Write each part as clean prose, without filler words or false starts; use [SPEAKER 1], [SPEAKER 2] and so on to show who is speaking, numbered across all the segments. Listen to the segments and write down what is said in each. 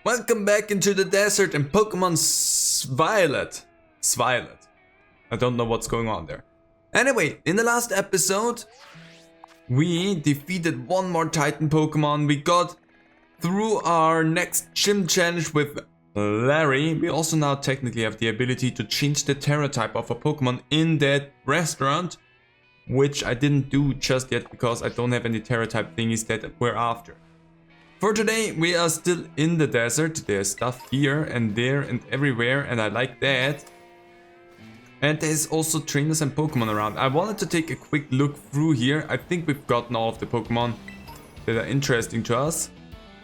[SPEAKER 1] Welcome back into the desert in Pokémon Violet. Violet. I don't know what's going on there. Anyway, in the last episode, we defeated one more Titan Pokemon. We got through our next gym challenge with Larry. We also now technically have the ability to change the Terra type of a Pokemon in that restaurant, which I didn't do just yet because I don't have any Terra type thingies that we're after. For today, we are still in the desert. There's stuff here and there and everywhere, and I like that. And there's also trainers and Pokemon around. I wanted to take a quick look through here. I think we've gotten all of the Pokemon that are interesting to us.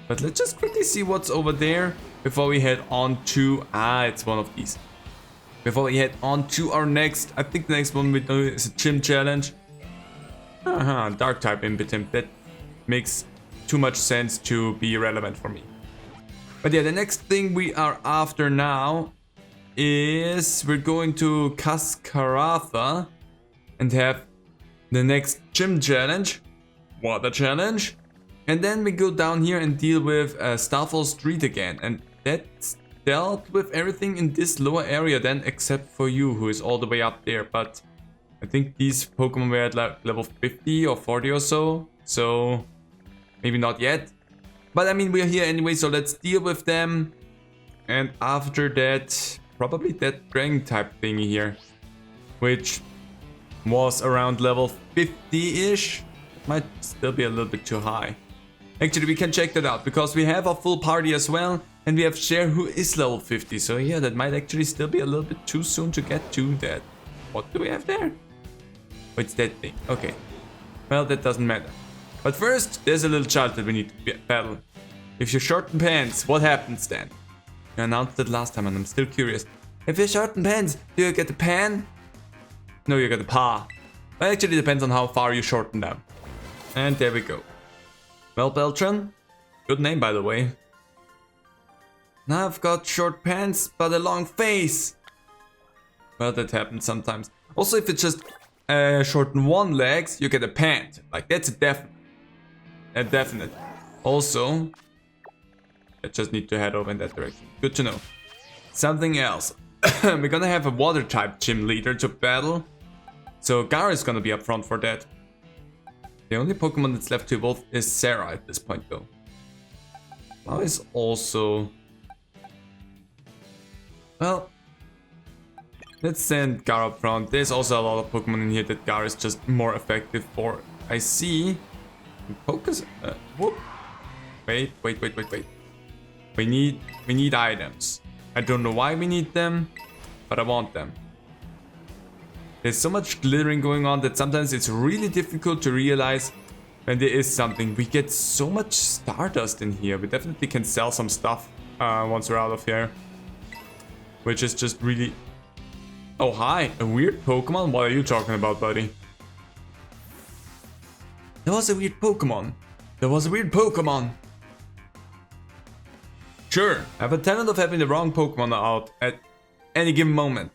[SPEAKER 1] But let's just quickly see what's over there before we head on to... it's one of these. Before we head on to our next... I think the next one we do is a gym challenge. Dark type Impotent. That makes too much sense to be relevant for me. But yeah, the next thing we are after now is we're going to Cascaratha and have the next gym challenge, water challenge, and then we go down here and deal with Starfall Street again, and that's dealt with everything in this lower area then, except for you, who is all the way up there. But I think these Pokemon were at level 50 or 40 or so maybe not yet. But I mean, we're here anyway, so let's deal with them. And after that, probably that dragon type thingy here, which was around level 50-ish. Might still be a little bit too high. Actually, we can check that out because we have a full party as well, and we have Cher who is level 50. So yeah, that might actually still be a little bit too soon to get to that. What do we have there? Oh, it's that thing. Okay. Well, that doesn't matter. But first, there's a little child that we need to battle. If you shorten pants, what happens then? You announced it last time and I'm still curious. If you shorten pants, do you get the pan? No, you get the paw. Well, actually depends on how far you shorten them. And there we go. Well, Beltran, good name by the way. Now I've got short pants but a long face. Well, that happens sometimes. Also, if it's just shorten one legs, you get a pant. Like, that's a definite. Also, I just need to head over in that direction. Good to know. Something else. We're gonna have a water type gym leader to battle. So Gara is gonna be up front for that. The only Pokemon that's left to evolve is Sarah at this point though. Now is also... Well, let's send Gara up front. There's also a lot of Pokemon in here that Gara is just more effective for. I see... Focus. Whoop. Wait. We need items. I don't know why we need them, but I want them. There's so much glittering going on that sometimes it's really difficult to realize when there is something. We get so much Stardust in here. We definitely can sell some stuff once we're out of here, which is just really... Oh, hi. A weird Pokemon? What are you talking about, buddy? There was a weird Pokemon. Sure, I have a talent of having the wrong Pokemon out at any given moment.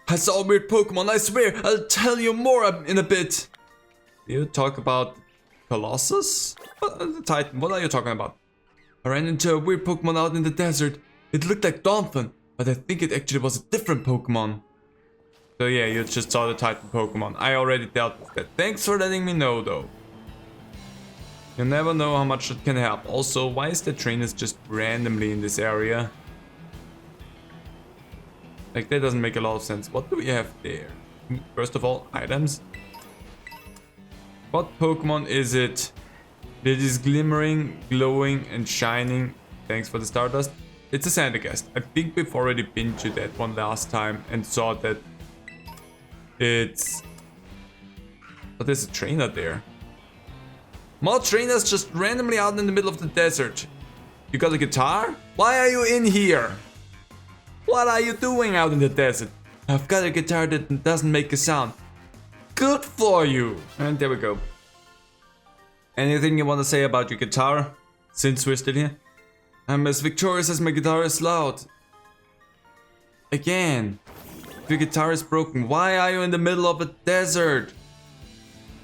[SPEAKER 1] I saw a weird Pokemon, I swear, I'll tell you more in a bit. You talk about Colossus? The Titan, what are you talking about? I ran into a weird Pokemon out in the desert. It looked like Donphan, but I think it actually was a different Pokemon. So yeah, you just saw the Titan Pokemon. I already dealt with that. Thanks for letting me know though. You never know how much it can help. Also, why is the trainers just randomly in this area? Like, that doesn't make a lot of sense. What do we have there? First of all, items. What Pokemon is it that is glimmering, glowing and shining? Thanks for the Stardust. It's a Sandagast. I think we've already been to that one last time and saw that it's... But there's a trainer there. More trainers just randomly out in the middle of the desert. You got a guitar? Why are you in here? What are you doing out in the desert? I've got a guitar that doesn't make a sound. Good for you. And there we go. Anything you want to say about your guitar? Since we're still here? I'm as victorious as my guitar is loud. Again. If your guitar is broken, why are you in the middle of a desert?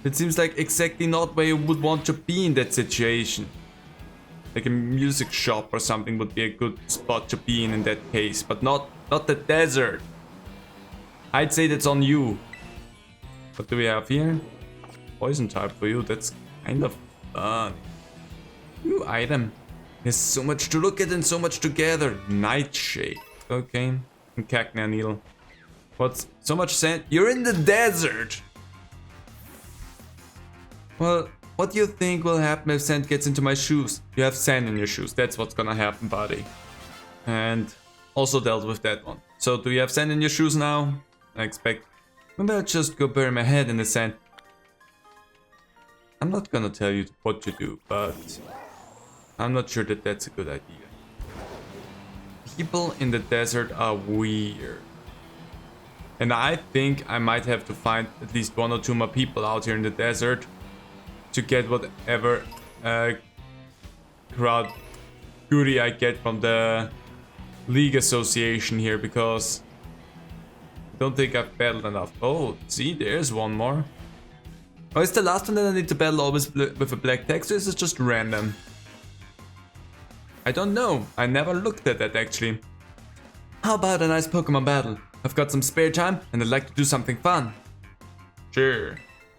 [SPEAKER 1] It seems like exactly not where you would want to be in that situation. Like a music shop or something would be a good spot to be in that case, but not the desert. I'd say that's on you. What do we have here? Poison type for you, that's kind of fun. New item. There's so much to look at and so much to gather. Nightshade. Okay. And Cacnea needle. What's so much sand? You're in the desert! Well, what do you think will happen if sand gets into my shoes? You have sand in your shoes. That's what's gonna happen, buddy. And also dealt with that one. So, do you have sand in your shoes now? I expect. Maybe I'll just go bury my head in the sand. I'm not gonna tell you what to do, but I'm not sure that that's a good idea. People in the desert are weird. And I think I might have to find at least 1 or 2 more people out here in the desert to get whatever crowd goodie I get from the League Association here, because I don't think I've battled enough. Oh, see, there's one more. Oh, is the last one that I need to battle always with a black text, or is it just random? I don't know. I never looked at that actually. How about a nice Pokemon battle? I've got some spare time and I'd like to do something fun. Sure.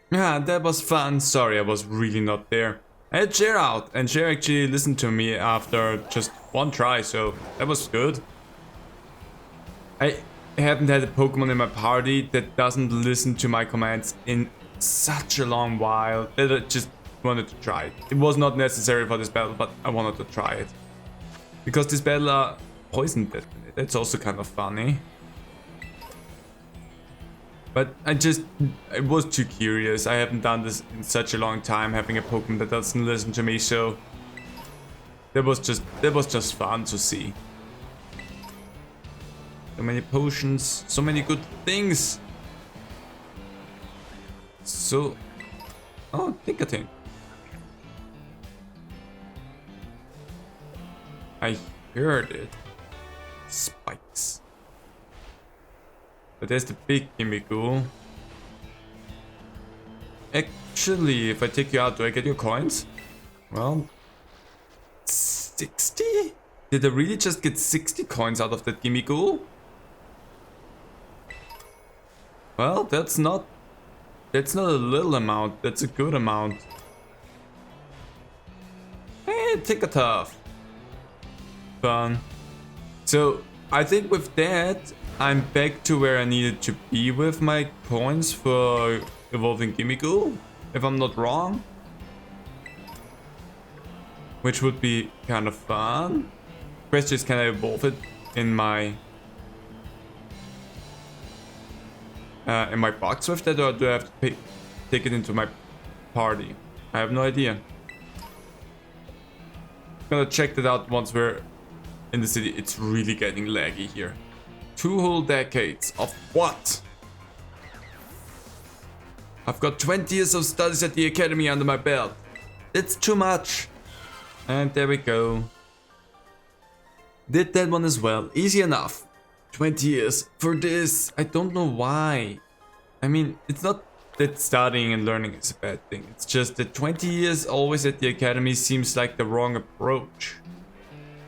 [SPEAKER 1] Yeah, that was fun. Sorry, I was really not there. I had Cher out, and Cher actually listened to me after just 1 try, so that was good. I haven't had a Pokemon in my party that doesn't listen to my commands in such a long while that I just wanted to try it. It was not necessary for this battle, but I wanted to try it. Because this battle are poison detonate. That's also kind of funny. But I was too curious. I haven't done this in such a long time, having a Pokemon that doesn't listen to me, so that was just fun to see. So many potions, so many good things. So, oh, Ticketing. I heard it. Spikes. But there's the big Gimmigool. Actually, if I take you out, do I get your coins? Well, 60? Did I really just get 60 coins out of that Gimmigool? Well, that's not a little amount, that's a good amount. Hey, Ticketough. Fun. So, I think with that, I'm back to where I needed to be with my coins for evolving Gimmigool, if I'm not wrong. Which would be kind of fun. Question is, can I evolve it in my box with that, or do I have to take it into my party? I have no idea. I'm gonna check that out once we're in the city. It's really getting laggy here. 2 whole decades of what? I've got 20 years of studies at the academy under my belt. It's too much. And there we go. Did that one as well. Easy enough. 20 years for this. I don't know why. I mean, it's not that studying and learning is a bad thing. It's just that 20 years always at the academy seems like the wrong approach.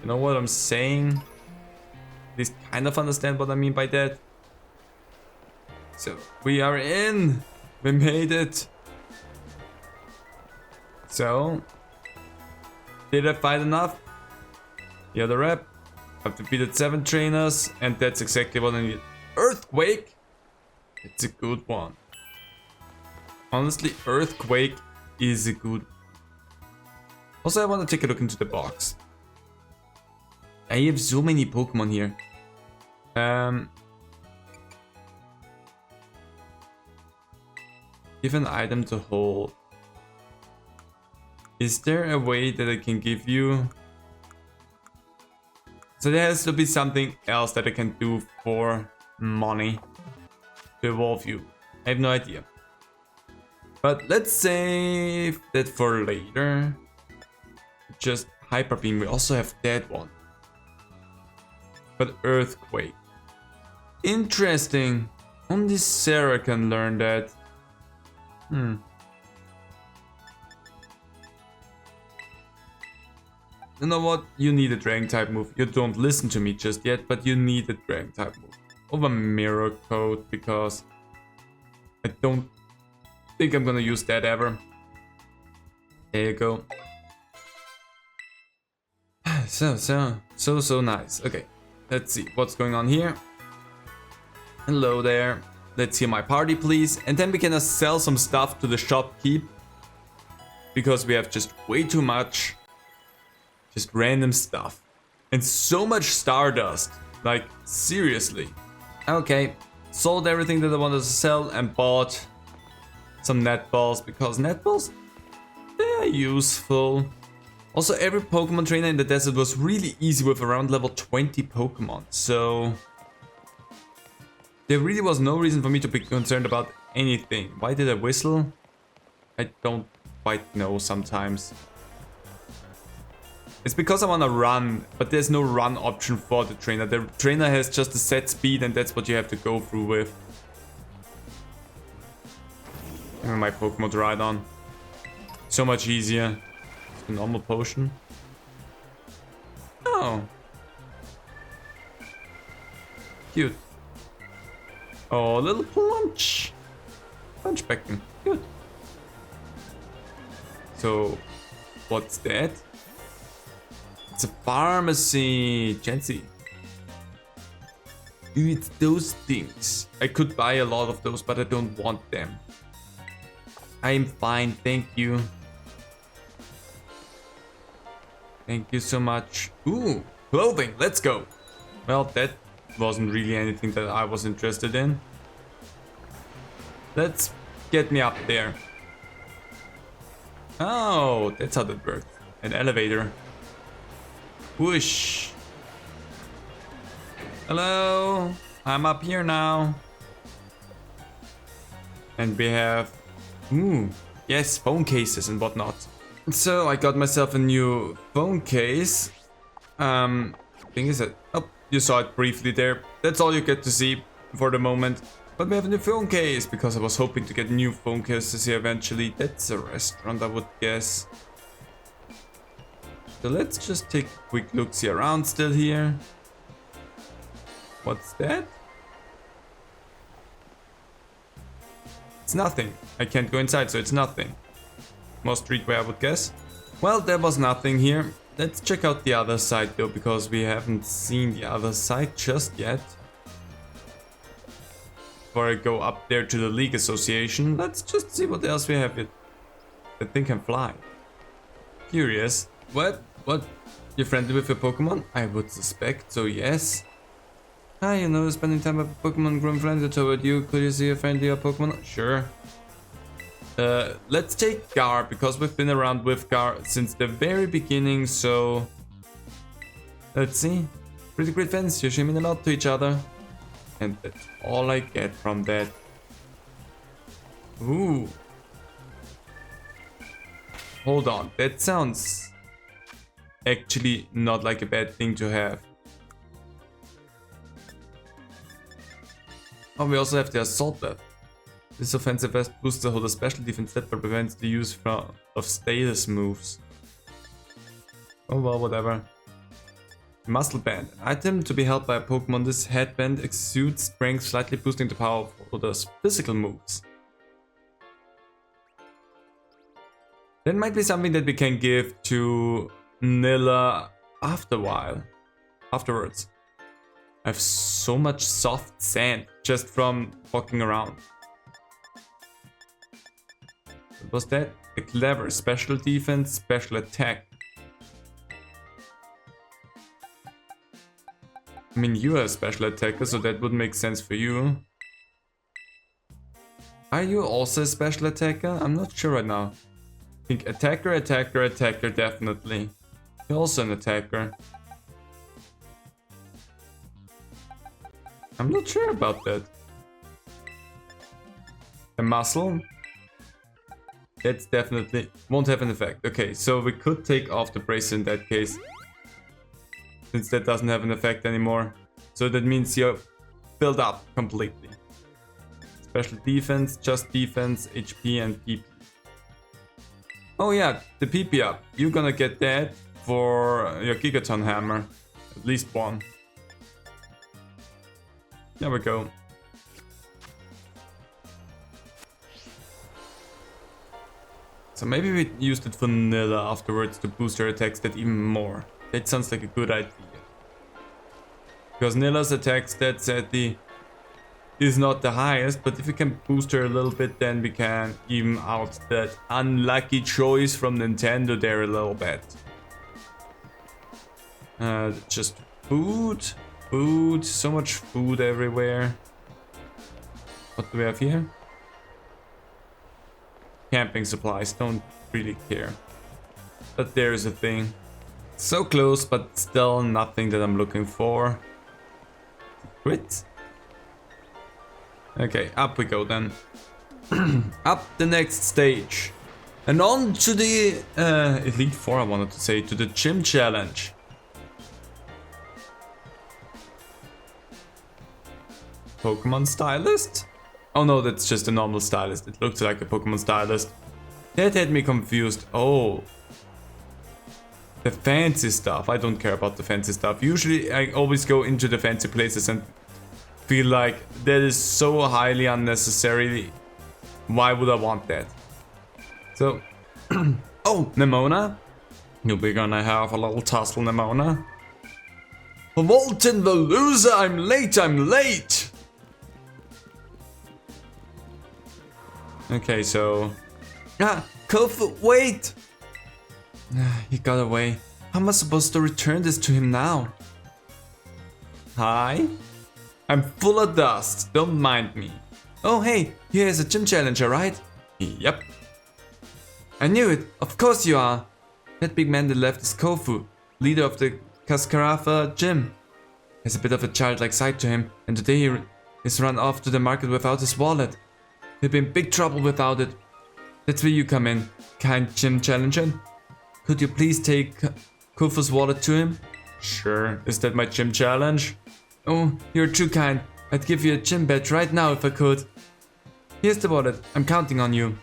[SPEAKER 1] You know what I'm saying? At least kind of understand what I mean by that. So, we are in. We made it. So, did I fight enough? Yeah, the rep. I've defeated 7 trainers, and that's exactly what I need. Earthquake? It's a good one. Honestly, Earthquake is a good. Also, I want to take a look into the box. I have so many Pokemon here. Give an item to hold. Is there a way that I can give you? So there has to be something else that I can do for money to evolve you. I have no idea. But let's save that for later. Just Hyper Beam. We also have that one. But Earthquake. Interesting. Only Sarah can learn that. you know what? You need a dragon type move. You don't listen to me just yet, but you need a dragon type move. Over mirror coat, because I don't think I'm gonna use that ever. There you go. So nice. Okay, let's see what's going on here. Hello there. Let's hear my party, please. And then we can sell some stuff to the shopkeep, because we have just way too much. Just random stuff. And so much stardust. Like, seriously. Okay, sold everything that I wanted to sell and bought some netballs, because netballs, they're useful. Also, every Pokemon trainer in the desert was really easy with around level 20 Pokemon, so there really was no reason for me to be concerned about anything. Why did I whistle? I don't quite know sometimes. It's because I want to run, but there's no run option for the trainer. The trainer has just a set speed, and that's what you have to go through with. Give me my Pokemon to ride on. So much easier. A normal potion. Oh. Cute. Oh, little plunge. Plunge becken. Good. So, what's that? It's a pharmacy. Chancy. Ooh, it's those things. I could buy a lot of those, but I don't want them. I'm fine, thank you. Thank you so much. Ooh, clothing, let's go. Well, that wasn't really anything that I was interested in. Let's get me up there. Oh, that's how that works. An elevator. Whoosh. Hello, I'm up here now. And we have, ooh, yes, phone cases and whatnot. So I got myself a new phone case. Thing is that, oh, you saw it briefly there. That's all you get to see for the moment. But we have a new phone case, because I was hoping to get new phone cases here eventually. That's a restaurant, I would guess. So let's just take a quick look-see around still here. What's that? It's nothing. I can't go inside, so it's nothing. More streetwear, I would guess. Well, there was nothing here. Let's check out the other side though, because we haven't seen the other side just yet. Before I go up there to the League Association, let's just see what else we have here. That thing can fly. Curious. What? You're friendly with your Pokemon? I would suspect, so yes. Hi, you know, spending time with Pokemon grown friendly toward you. Could you see a friendlier Pokemon? Sure. Let's take Gar, because we've been around with Gar since the very beginning, so... Let's see. Pretty great friends, you mean a lot to each other. And that's all I get from that. Ooh. Hold on, that sounds actually not like a bad thing to have. Oh, we also have the Assault Buff. This offensive vest booster holds a special defense that prevents the use of status moves. Oh well, whatever. Muscle Band. An item to be held by a Pokemon. This headband exudes strength, slightly boosting the power of those physical moves. That might be something that we can give to Nilla afterwards. I have so much soft sand just from walking around. What was that? A clever special defense, special attack. I mean, you are a special attacker, so that would make sense for you. Are you also a special attacker? I'm not sure right now. I think attacker, definitely. You're also an attacker. I'm not sure about that. A muscle? That's definitely won't have an effect. Okay, so we could take off the bracelet in that case, since that doesn't have an effect anymore. So that means you're filled up completely. Special defense, just defense, HP and PP. Oh yeah, the PP up. You're gonna get that for your Gigaton Hammer. At least one. There we go. So maybe we used it for Vanilla afterwards to boost her attack stat even more. That sounds like a good idea. Because Nilla's attack stat sadly is not the highest, but if we can boost her a little bit, then we can even out that unlucky choice from Nintendo there a little bit. Just food, so much food everywhere. What do we have here? Camping supplies, don't really care. But there's a thing. So close, but still nothing that I'm looking for. Quit. Okay, up we go then. Up the next stage. And on to the Elite Four, I wanted to say, to the gym challenge. Pokemon Stylist? Oh no, that's just a normal stylist. It looks like a Pokemon Stylist. That had me confused. Oh. The fancy stuff. I don't care about the fancy stuff. Usually I always go into the fancy places and feel like that is so highly unnecessary. Why would I want that? So, oh, Nemona. We're gonna have a little tussle, Nemona. Volton the loser, I'm late. Okay, so... Ah, Kofu, wait! He got away. How am I supposed to return this to him now? Hi? I'm full of dust, don't mind me. Oh hey, here's a gym challenger, right? Yep. I knew it, of course you are. That big man that left is Kofu, leader of the Cascarafa gym. Has a bit of a childlike side to him, and today he is run off to the market without his wallet. He'll be in big trouble without it. That's where you come in, kind gym challenger. Could you please take Kofu's wallet to him? Sure, is that my gym challenge? Oh, you're too kind. I'd give you a gym badge right now if I could. Here's the wallet, I'm counting on you.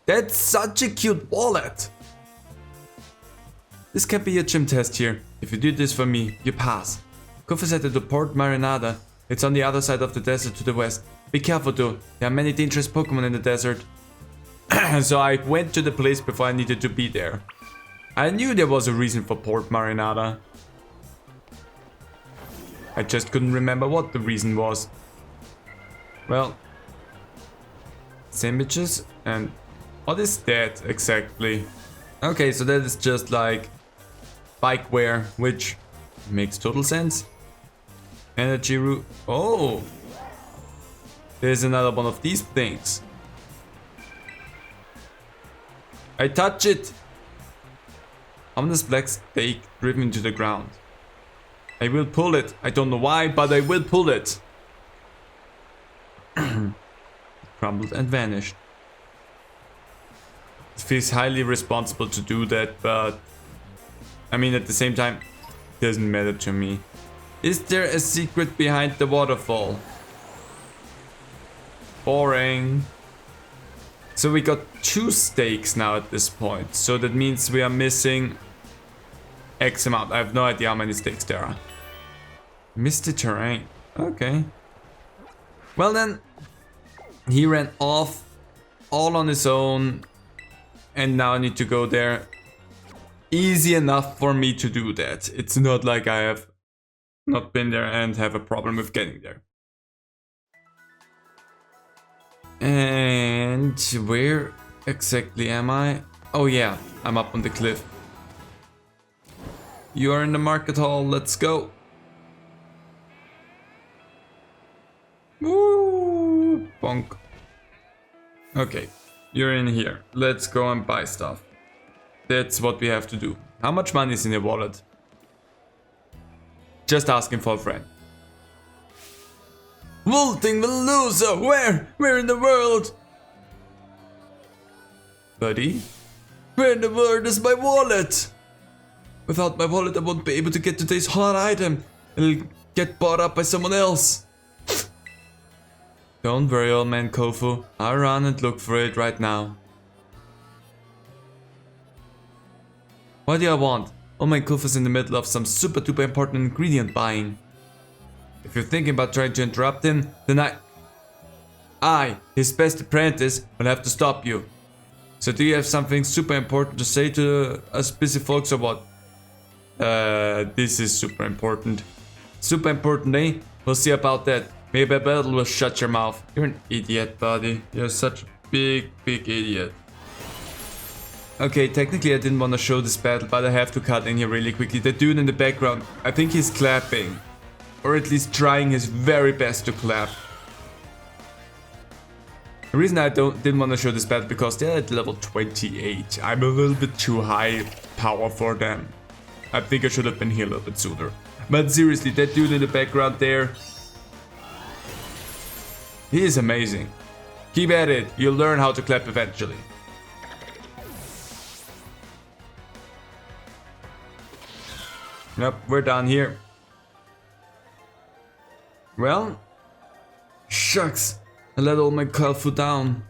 [SPEAKER 1] That's such a cute wallet! This can be your gym test here. If you do this for me, you pass. Kofu's headed to Port Marinada. It's on the other side of the desert to the west. Be careful though, there are many dangerous Pokemon in the desert. So I went to the place before I needed to be there. I knew there was a reason for Port Marinada. I just couldn't remember what the reason was. Well, sandwiches and what is that exactly? Okay, so that is just like bike wear, which makes total sense. Energy root. Oh, there's another one of these things. I touch it. Ominous black stake driven into the ground. I will pull it. I don't know why, but I will pull it. Crumbled and vanished. It feels highly responsible to do that, but I mean at the same time, it doesn't matter to me. Is there a secret behind the waterfall? Boring. So we got 2 stakes now at this point. So that means we are missing X amount. I have no idea how many stakes there are. Misty terrain. Okay. Well then, he ran off all on his own. And now I need to go there. Easy enough for me to do that. It's not like I have not been there and have a problem with getting there. And where exactly am I? Oh yeah, I'm up on the cliff. You are in the market hall, let's go. Woo! Bonk. Okay, you're in here. Let's go and buy stuff. That's what we have to do. How much money is in your wallet? Just asking for a friend. Wolting the loser! Where in the world? Buddy? Where in the world is my wallet? Without my wallet I won't be able to get today's hot item. It'll get bought up by someone else. Don't worry, old man Kofu. I'll run and look for it right now. What do I want? Oh, my Kofu's in the middle of some super duper important ingredient buying. If you're thinking about trying to interrupt him, then I, his best apprentice, will have to stop you. So do you have something super important to say to us busy folks or what? This is super important. Super important, eh? We'll see about that. Maybe a battle will shut your mouth. You're an idiot, buddy. You're such a big idiot. Okay, technically I didn't want to show this battle, but I have to cut in here really quickly. The dude in the background, I think he's clapping. Or at least trying his very best to clap. The reason I didn't want to show this battle because they're at level 28. I'm a little bit too high power for them. I think I should have been here a little bit sooner. But seriously, that dude in the background there, he is amazing. Keep at it, you'll learn how to clap eventually. Yep, we're down here. Well, shucks, I let all my Kalfu down.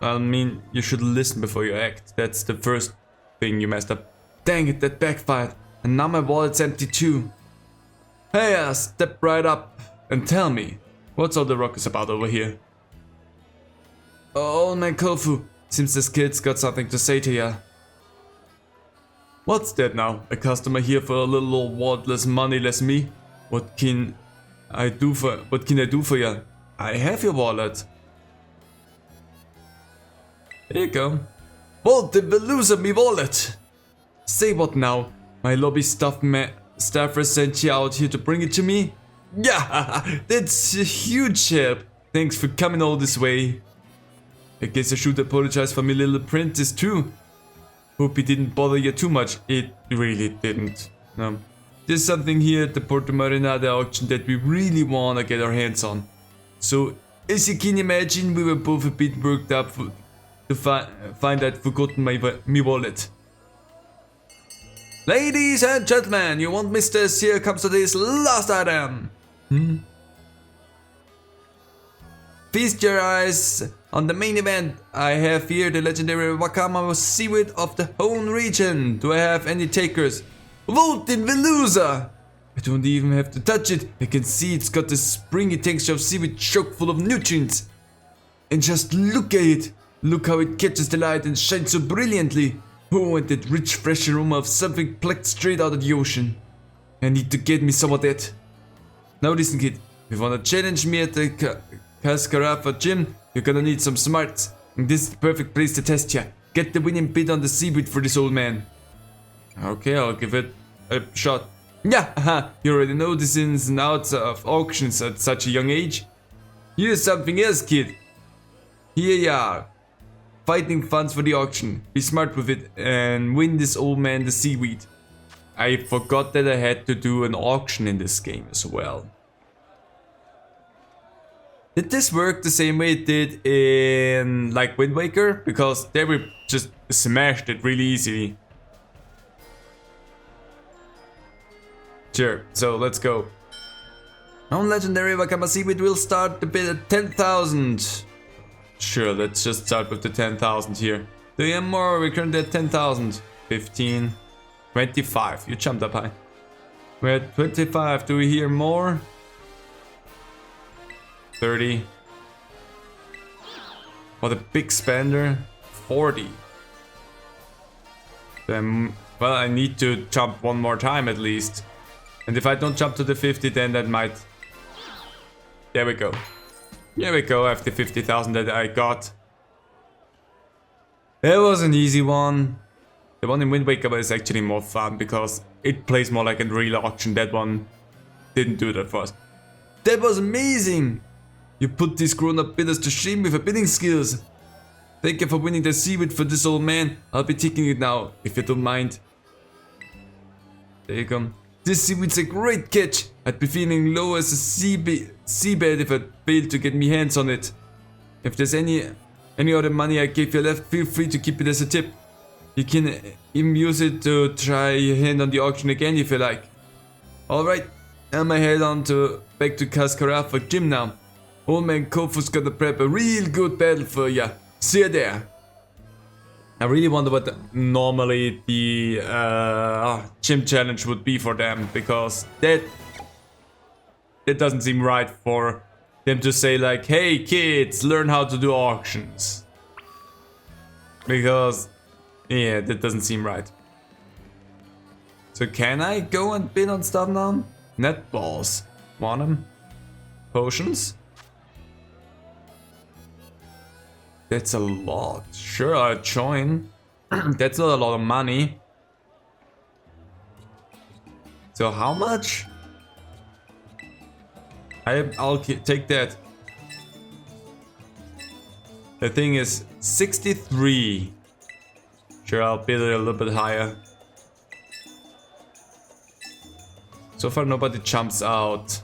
[SPEAKER 1] I mean, you should listen before you act. That's the first thing you messed up. Dang it, that backfired. And now my wallet's empty too. Hey, step right up and tell me, what's all the ruckus about over here? Oh, man, Kofu, seems this kid's got something to say to ya. What's that now? A customer here for a little old wordless, moneyless me? What can I do for ya? I have your wallet. Here you go. What did the loser me wallet? Say what now? My lobby staffer sent you out here to bring it to me? Yeah, that's a huge help. Thanks for coming all this way. I guess I should apologize for my little apprentice too. Hope he didn't bother you too much. It really didn't. No. There's something here at the Porto Marinada auction that we really wanna get our hands on. So, as you can imagine, we were both a bit worked up to find I'd forgotten me wallet. Ladies and gentlemen, you want misters, here comes today's last item. Feast your eyes on the main event. I have here the legendary Wakama seaweed of the Hone region. Do I have any takers? Vote in the loser! I don't even have to touch it. I can see it's got the springy texture of seaweed chock full of nutrients. And just look at it. Look how it catches the light and shines so brilliantly. Oh, and that rich fresh aroma of something plucked straight out of the ocean. I need to get me some of that. Now listen, kid. If you wanna challenge me at the Cascarafa gym, you're gonna need some smarts. And this is the perfect place to test ya. Get the winning bid on the seaweed for this old man. Okay, I'll give it a shot. Yeah, you already know the ins and outs of auctions at such a young age. Here's something else, kid. Here you are. Fighting funds for the auction. Be smart with it and win this old man the seaweed. I forgot that I had to do an auction in this game as well. Did this work the same way it did in like Wind Waker? Because there we just smashed it really easily. Sure, so let's go. Non-legendary Wakama seaweed will start the bid at 10,000. Sure, let's just start with the 10,000 here. Do you have more? We're currently at 10,000. 15, 25. You jumped up high. We're at 25. Do we hear more? 30. What a big spender. 40. Then, well, I need to jump one more time at least. And if I don't jump to the 50, then that might... There we go. There we go, after 50,000 that I got. That was an easy one. The one in Wind Waker is actually more fun because it plays more like a real auction. That one didn't do that for us. That was amazing! You put these grown-up bidders to shame with your bidding skills. Thank you for winning the seaweed for this old man. I'll be taking it now, if you don't mind. There you go. This seaweed's a great catch. I'd be feeling low as a seabed if I failed to get me hands on it. If there's any other money I gave you left, feel free to keep it as a tip. You can even use it to try your hand on the auction again if you like. Alright, I'ma head on back to Cascarafa gym now. Old man Kofu's gonna prep a real good battle for ya. See ya there. I really wonder what normally the gym challenge would be for them, because that doesn't seem right for them to say like, hey kids, learn how to do auctions. Because, yeah, that doesn't seem right. So can I go and bid on stuff now? Netballs. Want them? Potions? That's a lot. Sure, I'll join. That's not a lot of money. So how much? I'll take that. The thing is 63. Sure, I'll bid it a little bit higher. So far nobody jumps out.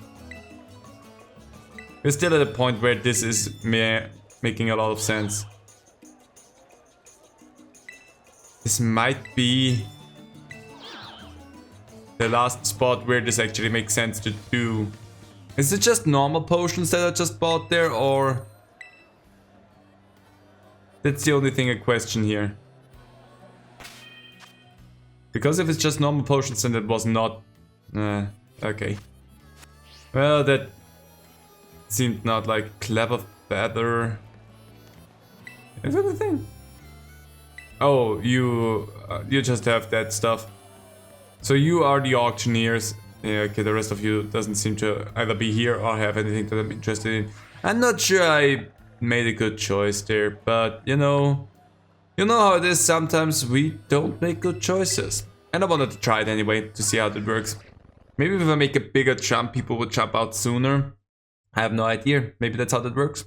[SPEAKER 1] We're still at a point where this is making a lot of sense. This might be the last spot where this actually makes sense to do. Is it just normal potions that I just bought there, or... That's the only thing I question here. Because if it's just normal potions, then it was not... okay. Well, that seemed not like clever feather. Is that the thing? Oh, you just have that stuff. So you are the auctioneers. Yeah, okay, the rest of you doesn't seem to either be here or have anything that I'm interested in. I'm not sure I made a good choice there, but you know how it is, sometimes we don't make good choices. And I wanted to try it anyway, to see how that works. Maybe if I make a bigger jump, people would jump out sooner. I have no idea, maybe that's how that works.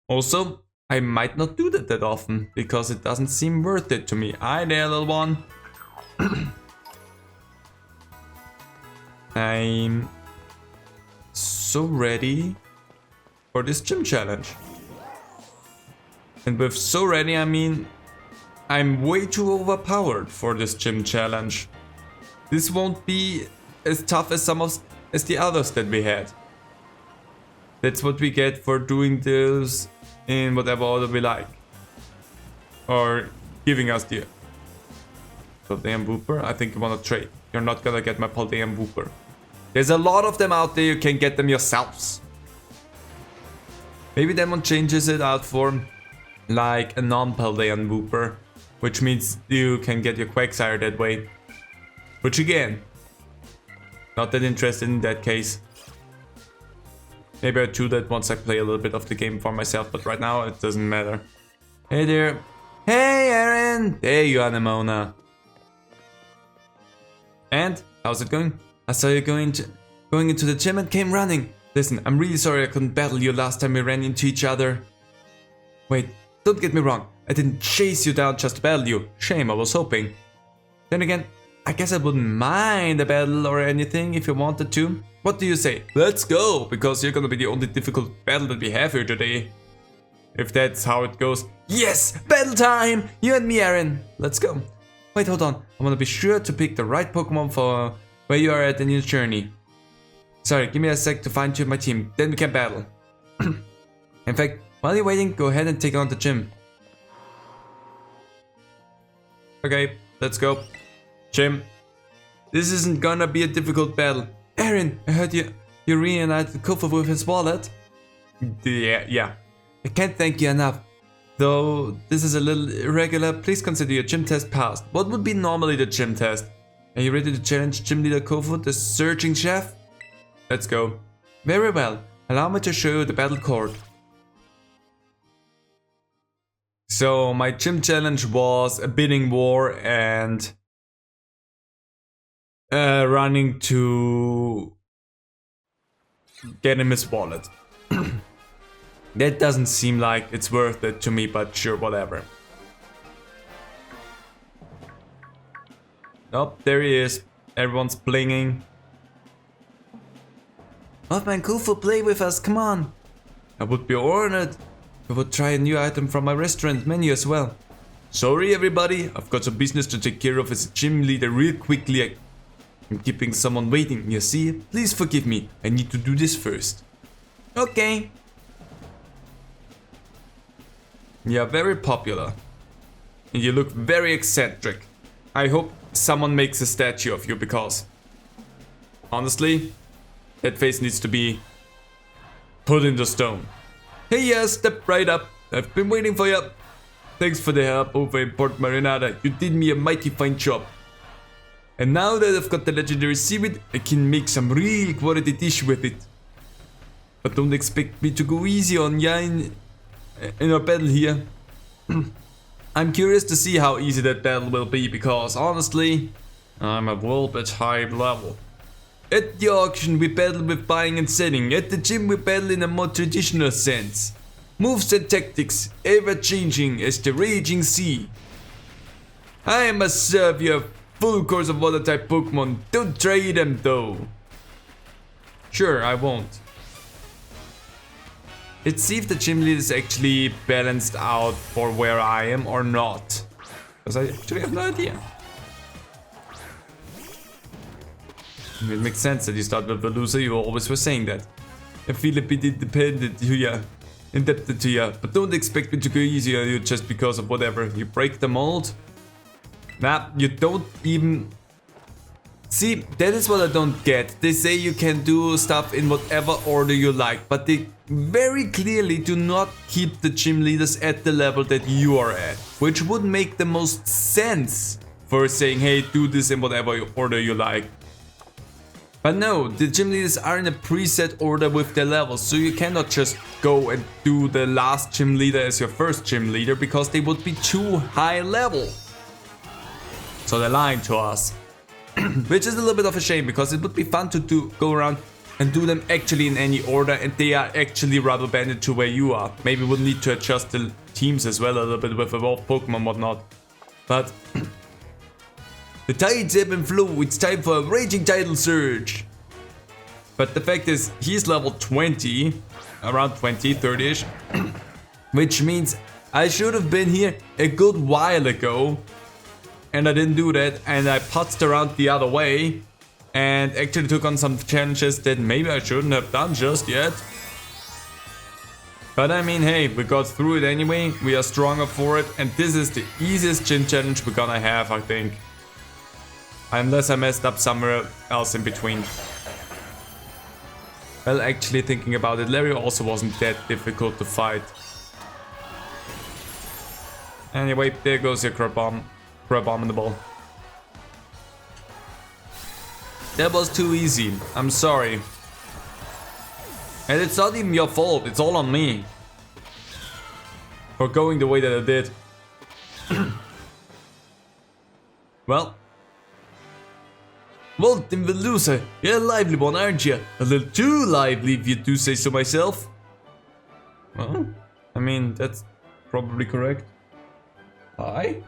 [SPEAKER 1] Also, I might not do that often, because it doesn't seem worth it to me. Hi there, little one. I'm so ready for this gym challenge. And with so ready, I mean I'm way too overpowered for this gym challenge. This won't be as tough as as the others that we had. That's what we get for doing this in whatever order we like. Or giving us the Paldean Wooper. I think you wanna trade. You're not gonna get my Paldean Wooper. There's a lot of them out there, you can get them yourselves. Maybe that one changes it out for like a non-Paldean Wooper, which means you can get your Quagsire that way. Which again, not that interested in that case. Maybe I do that once I play a little bit of the game for myself, but right now it doesn't matter. Hey there. Hey Aaron! There you are, Nemona. And, how's it going? I saw you going into the gym and came running. Listen, I'm really sorry I couldn't battle you last time we ran into each other. Wait, don't get me wrong. I didn't chase you down just to battle you. Shame, I was hoping. Then again, I guess I wouldn't mind a battle or anything if you wanted to. What do you say? Let's go, because you're gonna be the only difficult battle that we have here today. If that's how it goes. Yes! Battle time! You and me, Aaron. Let's go. Wait, hold on. I wanna be sure to pick the right Pokemon for where you are at in your journey. Sorry, give me a sec to find you and my team. Then we can battle. In fact, while you're waiting, go ahead and take on the gym. Okay, let's go. Gym. This isn't gonna be a difficult battle. Aaron, I heard you reunited Kofa with his wallet. Yeah. I can't thank you enough. Though this is a little irregular, please consider your gym test passed. What would be normally the gym test? Are you ready to challenge Gym Leader Kofu, the searching chef? Let's go. Very well. Allow me to show you the battle court. So my gym challenge was a bidding war and running to get him his wallet. That doesn't seem like it's worth it to me, but sure, whatever. Oh, there he is. Everyone's blinging. Mothman Kufu, play with us, come on. I would be honored. I would try a new item from my restaurant menu as well. Sorry everybody, I've got some business to take care of as a gym leader real quickly. I'm keeping someone waiting, you see? Please forgive me, I need to do this first. Okay. Yeah, very popular. and you look very eccentric. I hope someone makes a statue of you because, honestly, that face needs to be put into stone. Hey, yeah, step right up. I've been waiting for you. Thanks for the help over in Port Marinada. You did me a mighty fine job. And now that I've got the legendary seaweed, I can make some real quality dish with it. But don't expect me to go easy on ya in our battle here. I'm curious to see how easy that battle will be because honestly, I'm a little bit high level. At the auction we battle with buying and selling, at the gym we battle in a more traditional sense. Moves and tactics, ever changing as the raging sea. I must serve you a full course of water type Pokemon, don't try them though. Sure, I won't. Let's see if the gym lead is actually balanced out for where I am or not. Because I actually have no idea. It makes sense that you start with the loser, you always were saying that. I feel a bit independent to ya, indebted to ya, but don't expect me to go easy on you just because of whatever. You break the mold? Nah, you don't even... See, that is what I don't get. They say you can do stuff in whatever order you like, but they very clearly do not keep the gym leaders at the level that you are at, which would make the most sense for saying, hey, do this in whatever order you like. But no, the gym leaders are in a preset order with their levels, so you cannot just go and do the last gym leader as your first gym leader because they would be too high level. So they're lying to us. Which is a little bit of a shame because it would be fun to go around and do them actually in any order and they are actually rubber banded to where you are. Maybe we'll need to adjust the teams as well a little bit with evolved Pokemon and whatnot. But the tides ebb and flow, it's time for a raging tidal surge. But the fact is, he's level 20, around 20, 30ish. Which means I should have been here a good while ago. And I didn't do that, and I putzed around the other way and actually took on some challenges that maybe I shouldn't have done just yet. But I mean, hey, we got through it anyway, we are stronger for it, and this is the easiest gym challenge we're gonna have, I think. Unless I messed up somewhere else in between. Well, actually thinking about it, Larry also wasn't that difficult to fight. Anyway, there goes your crab bomb. Abominable. That was too easy. I'm sorry. And it's not even your fault. It's all on me. For going the way that I did. Well, Tim the loser. You're a lively one, aren't you? A little too lively if you do say so myself. Well, I mean, that's probably correct. Hi?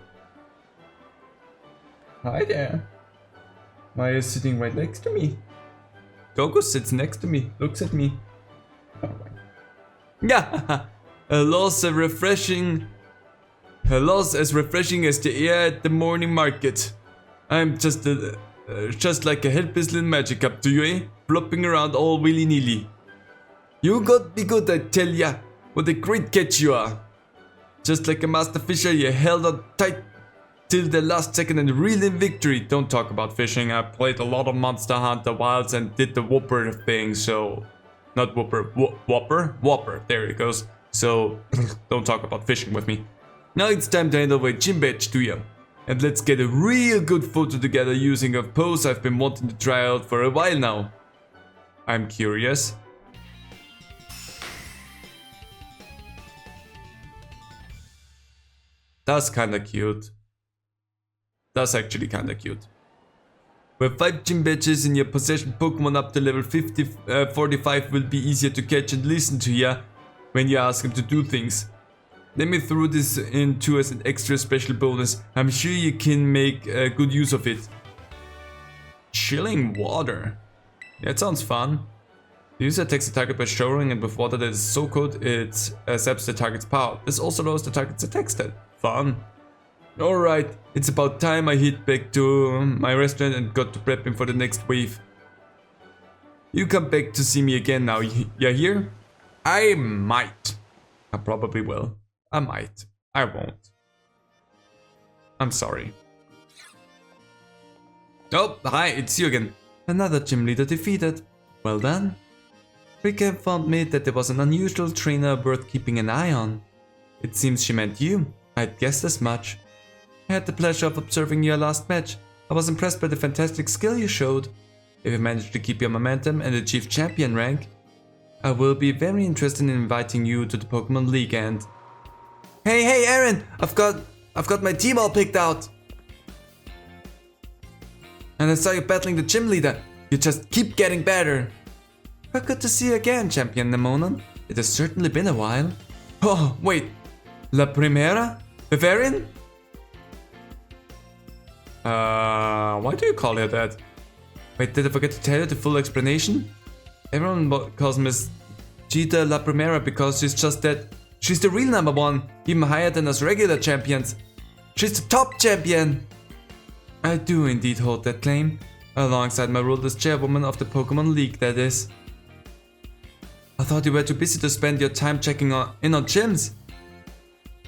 [SPEAKER 1] Hi there. Maya is sitting right next to me. Goku sits next to me, looks at me. Yeah, a loss as refreshing as the air at the morning market. I'm just like a helpless little magic up to you, eh? Flopping around all willy-nilly. You got me good, I tell ya. What a great catch you are. Just like a master fisher, you held on tight till the last second and reeled in victory. Don't talk about fishing. I played a lot of Monster Hunter Wilds and did the Whopper thing, so... Not Whopper, Whopper? Whopper, there it goes. So, don't talk about fishing with me. Now it's time to hand over a gym badge to you. And let's get a real good photo together using a pose I've been wanting to try out for a while now. I'm curious. That's kinda cute. That's actually kinda cute. With 5 gym badges in your possession, Pokemon up to level 45 will be easier to catch and listen to ya when you ask them to do things. Let me throw this in too as an extra special bonus. I'm sure you can make good use of it. Chilling water. That sounds fun. The user attacks the target by showering and with water that is so cold it zaps the target's power. This also lowers the target's attack stat. Fun. Alright, it's about time I hit back to my restaurant and got to prepping for the next wave. You come back to see me again now, you're here? I might. I probably will. I might. I won't. I'm sorry. Oh, hi, it's you again. Another gym leader defeated. Well done. Rika informed me that there was an unusual trainer worth keeping an eye on. It seems she meant you. I'd guessed as much. I had the pleasure of observing your last match. I was impressed by the fantastic skill you showed. If you manage to keep your momentum and achieve champion rank, I will be very interested in inviting you to the Pokemon League and... Hey Aaron! I've got my team all picked out! And I saw you battling the gym leader. You just keep getting better. How good to see you again, Champion Nemonan. It has certainly been a while. Oh, wait. La Primera? Bavarian? Why do you call her that? Wait, did I forget to tell you the full explanation? Everyone calls Miss Cheetah La Primera because she's just that. She's the real #1, even higher than us regular champions. She's the top champion! I do indeed hold that claim, alongside my role as chairwoman of the Pokemon League, that is. I thought you were too busy to spend your time checking in on gyms.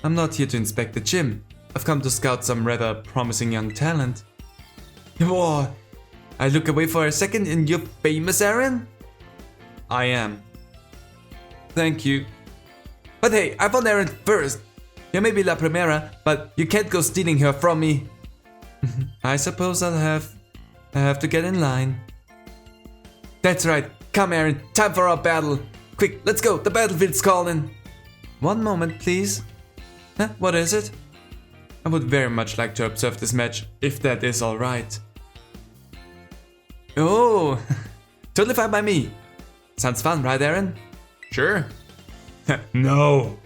[SPEAKER 1] I'm not here to inspect the gym. I've come to scout some rather promising young talent. Whoa! I look away for a second and you're famous, Aaron? I am. Thank you. But hey, I found Aaron first. You may be La Primera, but you can't go stealing her from me. I suppose I'll have to get in line. That's right. Come, Aaron. Time for our battle. Quick, let's go. The battlefield's calling. One moment, please. Huh? What is it? I would very much like to observe this match, if that is alright. Oh, totally fine by me. Sounds fun, right, Aaron? Sure. No.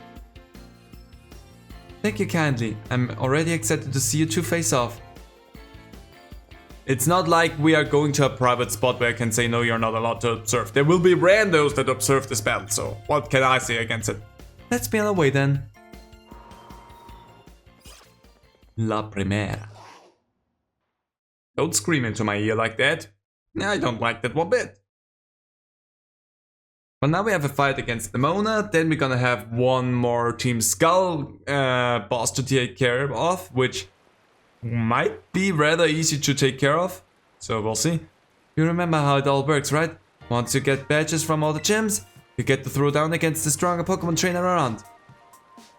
[SPEAKER 1] Thank you kindly. I'm already excited to see you two face off. It's not like we are going to a private spot where I can say no, you're not allowed to observe. There will be randos that observe this battle, so what can I say against it? Let's be on our way then. La Primera. Don't scream into my ear like that. I don't like that one bit. But now we have a fight against Nemona, then we're gonna have one more Team Skull boss to take care of, which might be rather easy to take care of. So we'll see. You remember how it all works, right? Once you get badges from all the gyms, you get to throw down against the stronger Pokemon trainer around.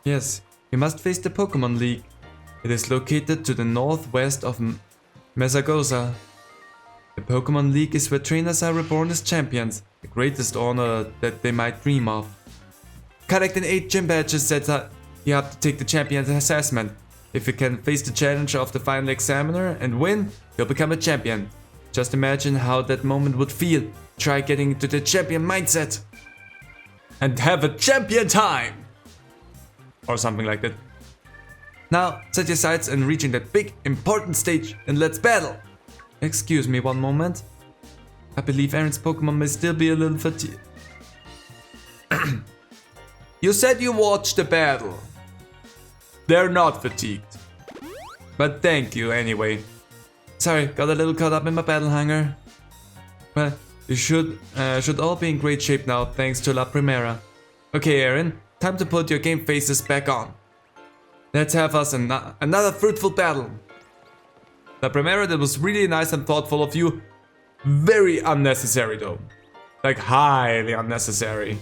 [SPEAKER 1] Yes, you must face the Pokemon League. It is located to the northwest of Mesagoza. The Pokemon League is where trainers are reborn as champions, the greatest honor that they might dream of. Collecting 8 gym badges sets up you have to take the champion's assessment. If you can face the challenge of the final examiner and win, you'll become a champion. Just imagine how that moment would feel. Try getting into the champion mindset. And have a champion time! Or something like that. Now, set your sights on reaching that big, important stage and let's battle! Excuse me one moment. I believe Aaron's Pokemon may still be a little fatigued. You said you watched the battle. They're not fatigued. But thank you anyway. Sorry, got a little caught up in my battle hunger. But you should all be in great shape now thanks to La Primera. Okay, Aaron, time to put your game faces back on. Let's have us another fruitful battle. La Primera, that was really nice and thoughtful of you. Very unnecessary though. Like highly unnecessary.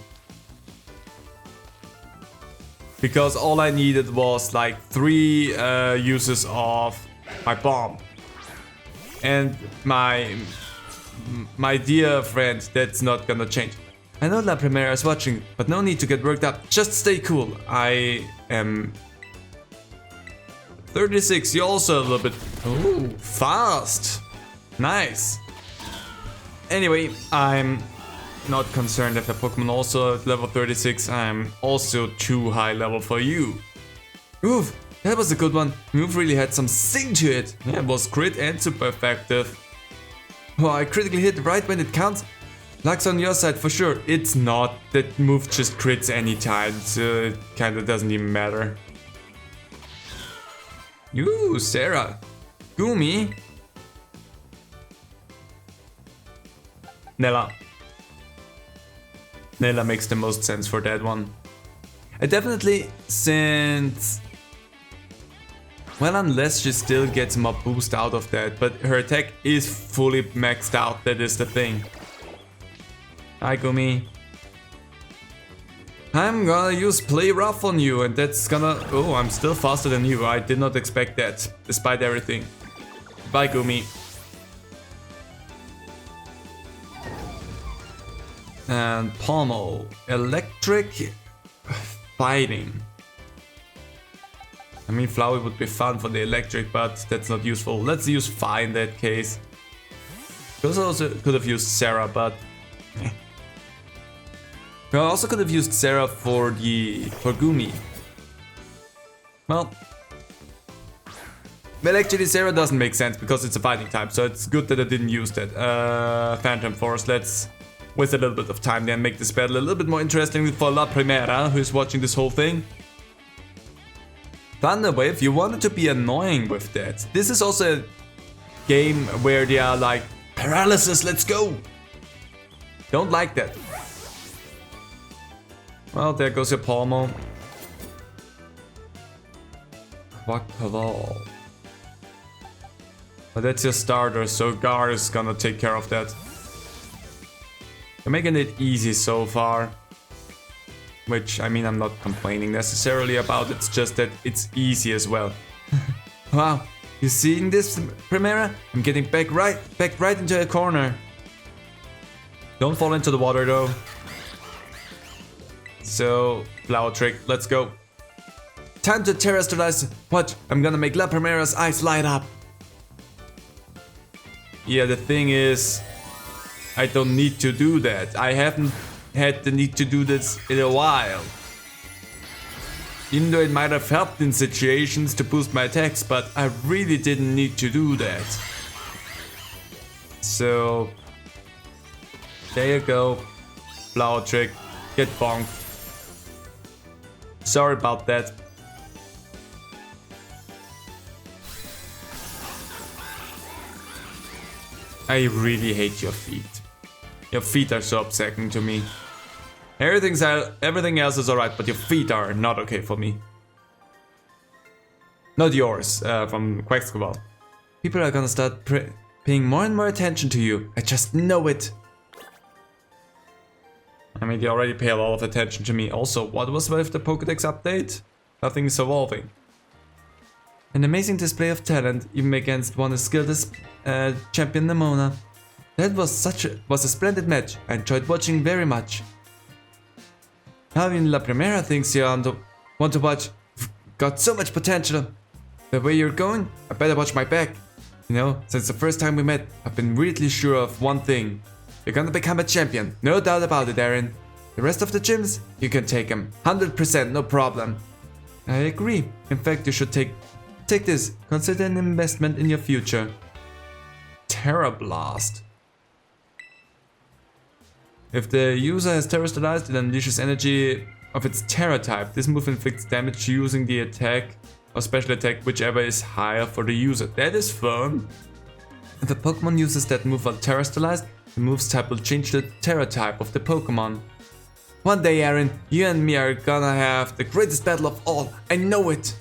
[SPEAKER 1] Because all I needed was like 3 uses of my bomb. And my dear friend, that's not gonna change. I know La Primera is watching, but no need to get worked up. Just stay cool. I am 36, you're also a little bit... Oh, fast. Nice. Anyway, I'm not concerned if a Pokemon also at level 36. I'm also too high level for you. Oof, that was a good one. Move really had some zing to it. Yeah, it was crit and super effective. Oh, I critically hit right when it counts. Luck's on your side for sure. It's not. That move just crits anytime, so it kinda doesn't even matter. Ooh, Sarah. Gumi. Nella. Nella makes the most sense for that one. I definitely, since Well, unless she still gets more boost out of that, but her attack is fully maxed out, that is the thing. Hi, Gumi. I'm gonna use Play Rough on you, and that's gonna... Oh, I'm still faster than you. I did not expect that, despite everything. Bye, Gumi. And Pommel. Electric fighting. I mean, Flowey would be fun for the electric, but that's not useful. Let's use Fire in that case. We also could have used Sarah, but... We also could have used Sarah for Gumi. Well, actually Sarah doesn't make sense because it's a fighting type, so it's good that I didn't use that. Phantom Force, let's waste a little bit of time there and make this battle a little bit more interesting for La Primera, who's watching this whole thing. Thunder Wave, you wanted to be annoying with that. This is also a game where they are like, paralysis, let's go! Don't like that. Well, there goes your Pommel. Quackball. But that's your starter, so Gar is gonna take care of that. You're making it easy so far. Which, I mean, I'm not complaining necessarily about, it's just that it's easy as well. Wow, you seeing this, Primera? I'm getting back right into a corner. Don't fall into the water though. So, Flower Trick, let's go. Time to terrestrialize. What? I'm gonna make La Primera's eyes light up. Yeah, the thing is, I don't need to do that. I haven't had the need to do this in a while. Even though it might have helped in situations to boost my attacks, but I really didn't need to do that. So, there you go. Flower Trick, get bonked. Sorry about that. I really hate your feet. Your feet are so upsetting to me. Everything else is alright, but your feet are not okay for me. Not yours, from Quackball. People are gonna start paying more and more attention to you. I just know it. I mean, they already pay a lot of attention to me. Also, what was with the Pokédex update? Nothing is evolving. An amazing display of talent, even against one as skilled as champion Nemona. That was a splendid match. I enjoyed watching very much. How even La Primera thinks you want to watch. You've got so much potential. The way you're going, I better watch my back. You know, since the first time we met, I've been really sure of one thing. You're gonna become a champion, no doubt about it, Aaron. The rest of the gyms, you can take them. 100%, no problem. I agree. In fact, you should take this. Consider an investment in your future. Terra Blast. If the user has terrestrialized, it unleashes energy of its Terra type. This move inflicts damage using the attack or special attack, whichever is higher for the user. That is fun. If a Pokemon uses that move while terrestrialized, the move's type will change the Terra type of the Pokemon. One day, Aaron, you and me are gonna have the greatest battle of all. I know it.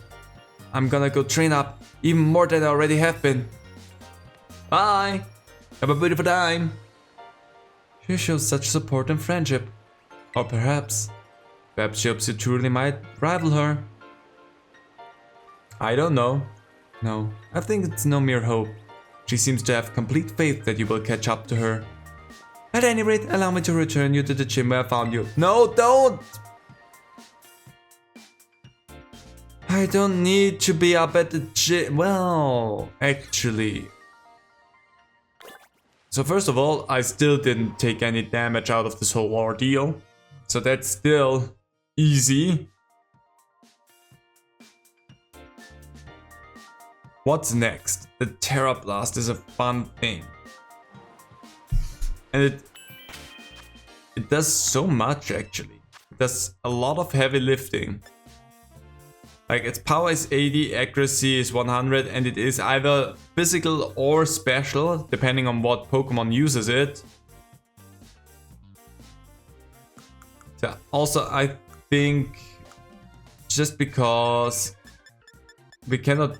[SPEAKER 1] I'm gonna go train up, even more than I already have been. Bye. Have a beautiful time. She shows such support and friendship. Or perhaps she hopes you truly might rival her. I don't know. No, I think it's no mere hope. She seems to have complete faith that you will catch up to her. At any rate, allow me to return you to the gym where I found you. No, don't! I don't need to be up at the gym. Well, actually. So first of all, I still didn't take any damage out of this whole ordeal. So that's still easy. What's next? The Terra Blast is a fun thing. And it does so much actually. It does a lot of heavy lifting. Like its power is 80, accuracy is 100, and it is either physical or special, depending on what Pokemon uses it. So also I think just because we cannot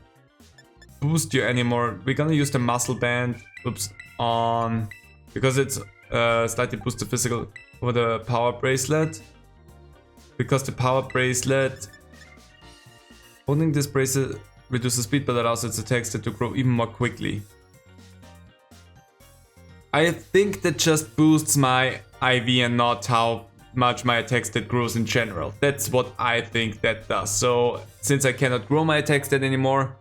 [SPEAKER 1] boost you anymore. We're gonna use the muscle band, on, because it's slightly boosted physical over the power bracelet. Because the power bracelet, holding this bracelet reduces speed but allows its attacks to grow even more quickly. I think that just boosts my IV and not how much my attack stat grows in general. That's what I think that does. So since I cannot grow my attack stat anymore,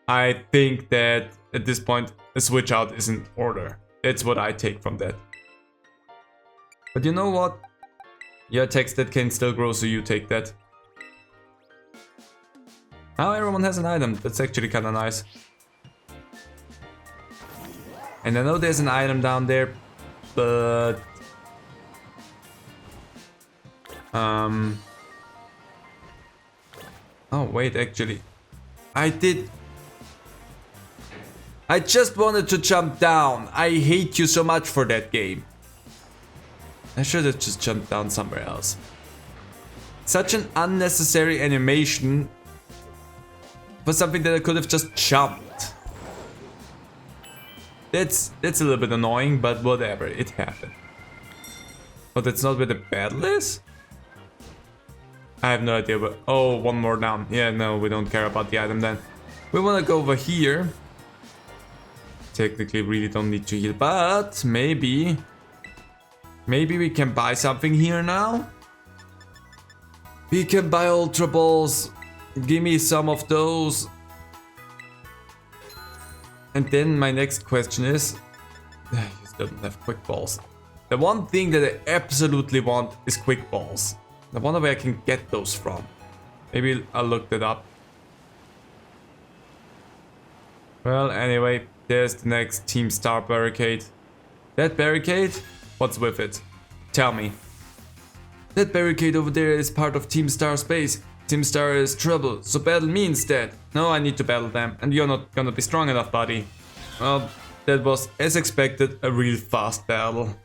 [SPEAKER 1] I think that at this point a switch out is in order. That's what I take from that. But you know what? Your attack stat can still grow, so you take that. Now everyone has an item. That's actually kind of nice. And I know there's an item down there, but oh wait, actually I just wanted to jump down. I hate you so much for that game. I should have just jumped down somewhere else. Such an unnecessary animation for something that I could have just jumped. That's a little bit annoying, but whatever, it happened. But that's not where the battle is? I have no idea, but oh, one more down. Yeah, no, we don't care about the item then. We want to go over here. Technically, really don't need to heal, but maybe we can buy something here now. We can buy Ultra Balls. Give me some of those. And then my next question is, you still don't have Quick Balls. The one thing that I absolutely want is Quick Balls. I wonder where I can get those from. Maybe I'll look that up. Well, anyway, there's the next Team Star barricade. That barricade? What's with it? Tell me. That barricade over there is part of Team Star's base. Team Star is trouble, so battle means that. No, I need to battle them, and you're not gonna be strong enough, buddy. Well, that was, as expected, a real fast battle.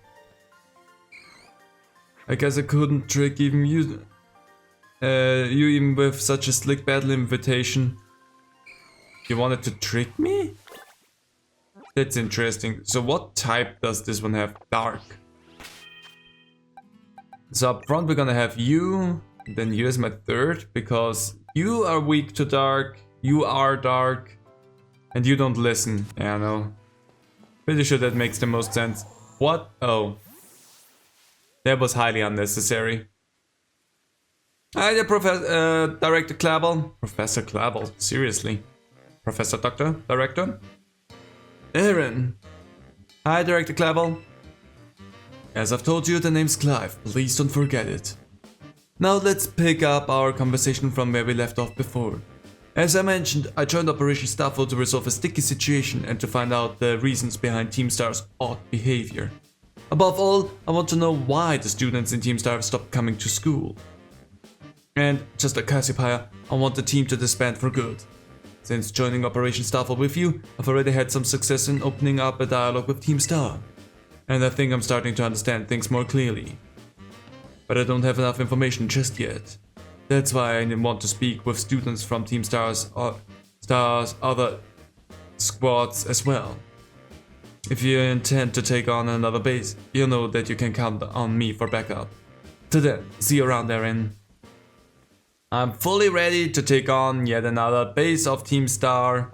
[SPEAKER 1] I guess I couldn't trick even you even with such a slick battle invitation. You wanted to trick me? That's interesting. So what type does this one have? Dark. So up front we're gonna have you, then you as my third, because you are weak to dark, you are dark, and you don't listen. Yeah, I know. Pretty sure that makes the most sense. What? Oh. That was highly unnecessary. Hi there, Director Clavel. Professor Clavel, seriously. Professor Doctor, Director? Aaron. Hi, Director Clavel. As I've told you, the name's Clive. Please don't forget it. Now let's pick up our conversation from where we left off before. As I mentioned, I joined Operation Starfall to resolve a sticky situation and to find out the reasons behind Team Star's odd behavior. Above all, I want to know why the students in Team Star have stopped coming to school. And, just like Cassiopeia, I want the team to disband for good. Since joining Operation Starfall with you, I've already had some success in opening up a dialogue with Team Star. And I think I'm starting to understand things more clearly. But I don't have enough information just yet. That's why I want to speak with students from Team Star's other squads as well. If you intend to take on another base, you know that you can count on me for backup. Till then, see you around, Aaron. I'm fully ready to take on yet another base of Team Star.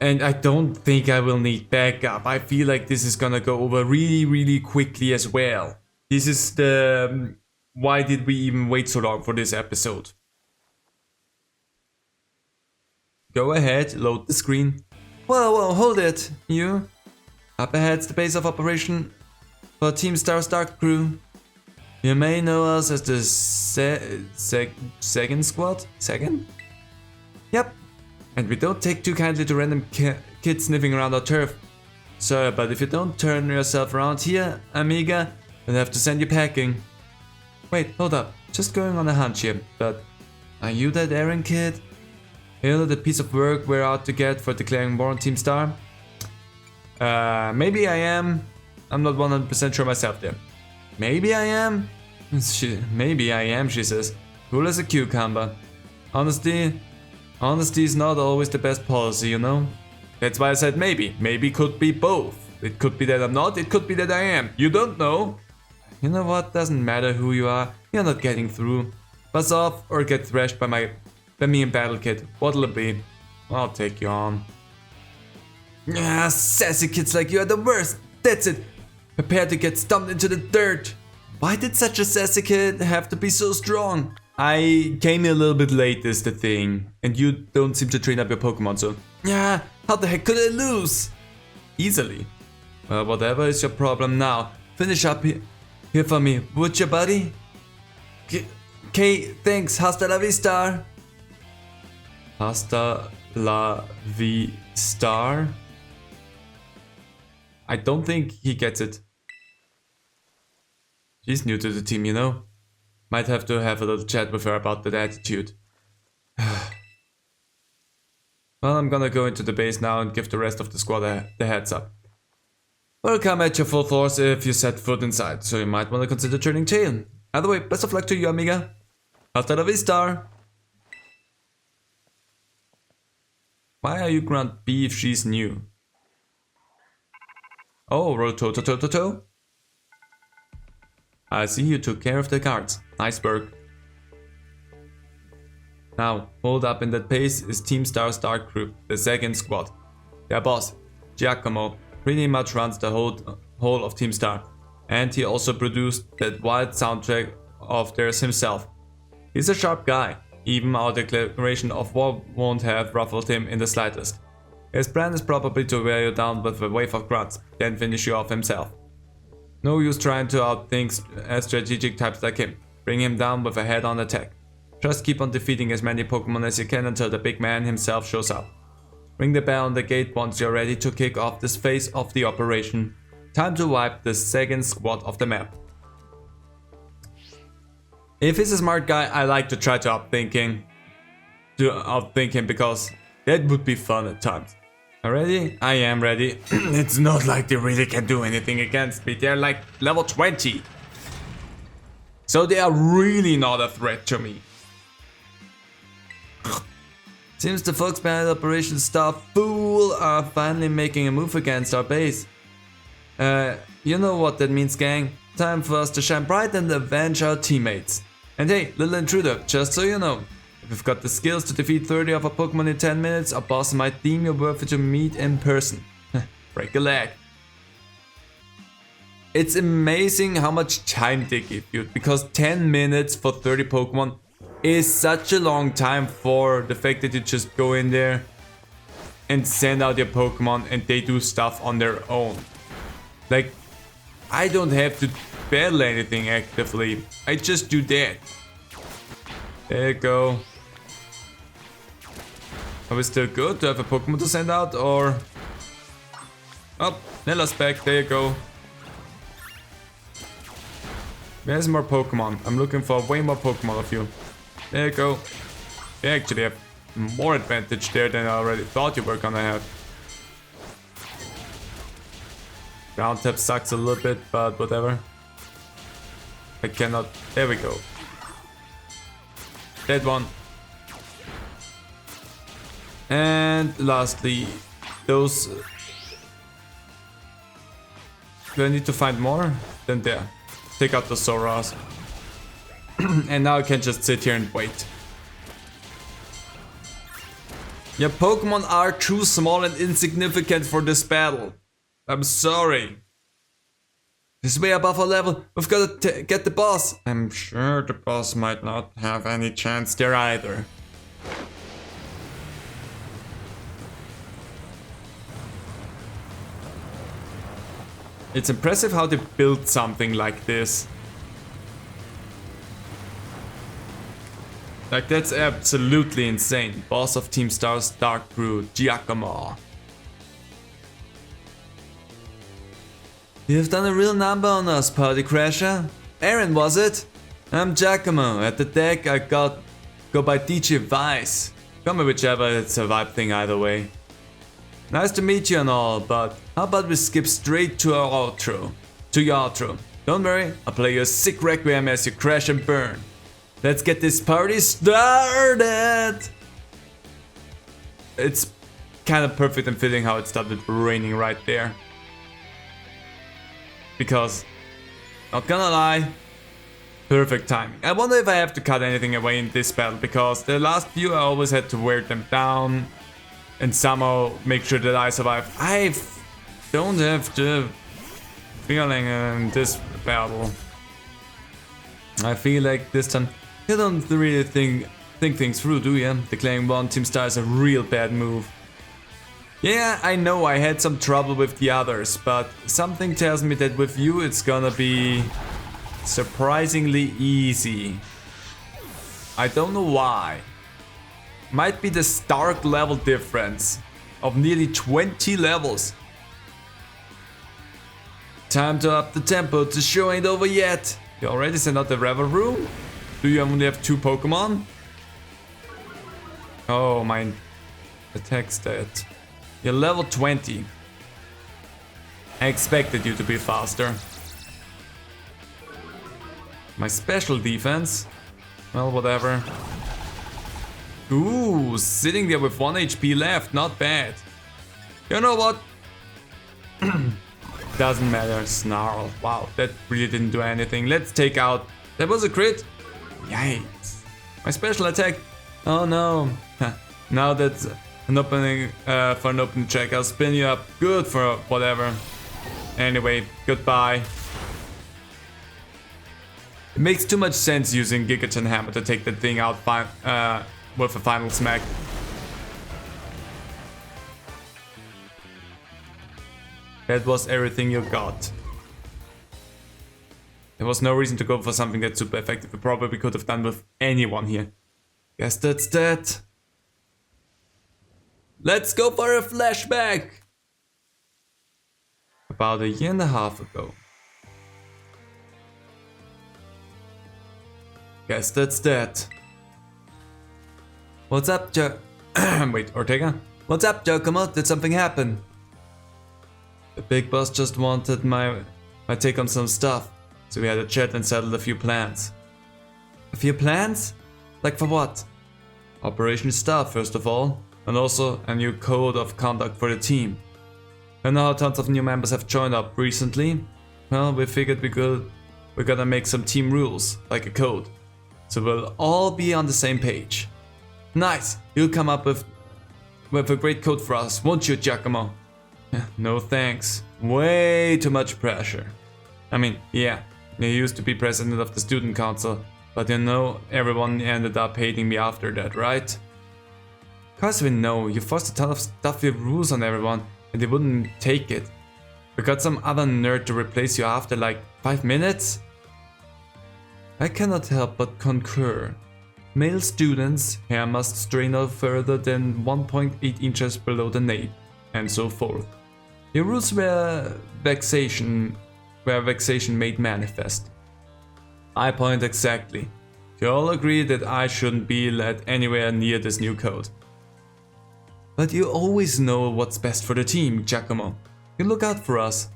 [SPEAKER 1] And I don't think I will need backup. I feel like this is gonna go over really quickly as well. This is the... why did we even wait so long for this episode? Go ahead, load the screen. Whoa, hold it, you. Up ahead's the base of operation for Team Star's Dark Crew. You may know us as the second squad? Second? Yep. And we don't take too kindly to random kids sniffing around our turf. Sorry, but if you don't turn yourself around here, amiga, we'll have to send you packing. Wait, hold up. Just going on a hunch here, but are you that Aaron kid? You know the piece of work we're out to get for declaring war on Team Star? Maybe I am. I'm not 100% sure myself there. Maybe I am? Maybe I am, she says. Cool as a cucumber. Honestly, Honesty is not always the best policy, you know? That's why I said maybe. Maybe could be both. It could be that I'm not, it could be that I am. You don't know. You know what? Doesn't matter who you are. You're not getting through. Buzz off or get thrashed by me in battle kit. What'll it be? I'll take you on. Ah, sassy kids like you are the worst. That's it. Prepare to get stomped into the dirt. Why did such a sassy kid have to be so strong? I came a little bit late is the thing. And you don't seem to train up your Pokemon, so... Yeah, how the heck could I lose? Easily. Well, whatever is your problem now. Finish up here for me, would you, buddy? Okay, thanks. Hasta la vista. Hasta la vista. I don't think he gets it. She's new to the team, you know. Might have to have a little chat with her about that attitude. Well, I'm gonna go into the base now and give the rest of the squad the heads up. We'll come at your full force if you set foot inside, so you might want to consider turning tail. Either way, best of luck to you, amiga. Hasta la vista. Why are you Grunt B if she's new? Oh, Rotototototo. I see you took care of the cards. Nice work. Now, hold up in that pace is Team Star's Dark Group, the second squad. Their boss, Giacomo, pretty much runs the whole of Team Star. And he also produced that wild soundtrack of theirs himself. He's a sharp guy. Even our declaration of war won't have ruffled him in the slightest. His plan is probably to wear you down with a wave of grunts, then finish you off himself. No use trying to outthink strategic types like him. Bring him down with a head-on attack. Just keep on defeating as many Pokemon as you can until the big man himself shows up. Ring the bell on the gate once you're ready to kick off this phase of the operation. Time to wipe the second squad off the map. If he's a smart guy, I like to try to outthink him because that would be fun at times. Are you ready? I am ready. It's not like they really can do anything against me. They're like level 20. So they are really not a threat to me. Seems the folks behind Operation Star Fool are finally making a move against our base. You know what that means, gang. Time for us to shine bright and avenge our teammates. And hey, little intruder, just so you know, if you've got the skills to defeat 30 of our Pokemon in 10 minutes, our boss might deem you worthy to meet in person. Break a leg. It's amazing how much time they give you, because 10 minutes for 30 Pokemon is such a long time for the fact that you just go in there and send out your Pokemon and they do stuff on their own. Like, I don't have to battle anything actively, I just do that. There you go. Are we still good? Do I have a Pokemon to send out or... Oh, Nella's back, there you go. Where's more Pokemon? I'm looking for way more Pokemon of you. There you go. You actually have more advantage there than I already thought you were gonna have. Ground tap sucks a little bit, but whatever. I cannot... There we go. That one. And lastly, those... Do I need to find more? Then there. Take out the Soras. And now I can just sit here and wait. Your Pokemon are too small and insignificant for this battle. I'm sorry. This is way above our level. We've got to get the boss. I'm sure the boss might not have any chance there either. It's impressive how they built something like this. Like, that's absolutely insane. Boss of Team Star's Dark Brew, Giacomo. You've done a real number on us, Party Crasher. Aaron, was it? I'm Giacomo. At the deck, I go by DJ Vice. Call me whichever, it's a vibe thing either way. Nice to meet you and all, but how about we skip straight to our outro? To your outro. Don't worry, I'll play you a sick requiem as you crash and burn. Let's get this party started! it's kind of perfect and fitting how it started raining right there. Because, not gonna lie, perfect timing. I wonder if I have to cut anything away in this battle, because the last few I always had to wear them down and somehow make sure that I survive. I don't have the feeling in this battle. I feel like this time you don't really think things through, do you? Declaring one team star is a real bad move. Yeah, I know I had some trouble with the others, but something tells me that with you it's gonna be surprisingly easy. I don't know why. Might be the Stark level difference of nearly 20 levels. Time to up the tempo, the show ain't over yet. You already sent out the Revel Room? Do you only have 2 Pokemon? Oh, my attack stat. You're level 20. I expected you to be faster. My special defense? Well, whatever. Ooh, sitting there with 1 HP left, not bad. You know what? Doesn't matter, Snarl. Wow, that really didn't do anything. Let's take out... That was a crit? Yikes. My special attack? Oh no. Now that's an opening for an open check. I'll spin you up. Good for whatever. Anyway, goodbye. It makes too much sense using Gigaton Hammer to take the thing out with a final smack. That was everything you got. There was no reason to go for something that's super effective. We probably could have done with anyone here. Guess that's that. Let's go for a flashback! About 1.5 years ago. Guess that's that. What's up, Wait, Ortega? What's up, Giacomo? Did something happen? The big boss just wanted my take on some stuff, so we had a chat and settled a few plans. A few plans? Like for what? Operation Star, first of all, and also a new code of conduct for the team. I know how tons of new members have joined up recently. Well, we figured we gotta make some team rules, like a code, so we'll all be on the same page. Nice! You'll come up with a great code for us, won't you, Giacomo? No thanks. Way too much pressure. I mean, yeah, you used to be president of the student council, but you know everyone ended up hating me after that, right? Of course we know, you forced a ton of stuffy rules on everyone and they wouldn't take it. We got some other nerd to replace you after like 5 minutes? I cannot help but concur. Male students' hair must stray no further than 1.8 inches below the nape, and so forth. Your rules were vexation made manifest. I point exactly. You all agree that I shouldn't be let anywhere near this new code. But you always know what's best for the team, Giacomo. You look out for us.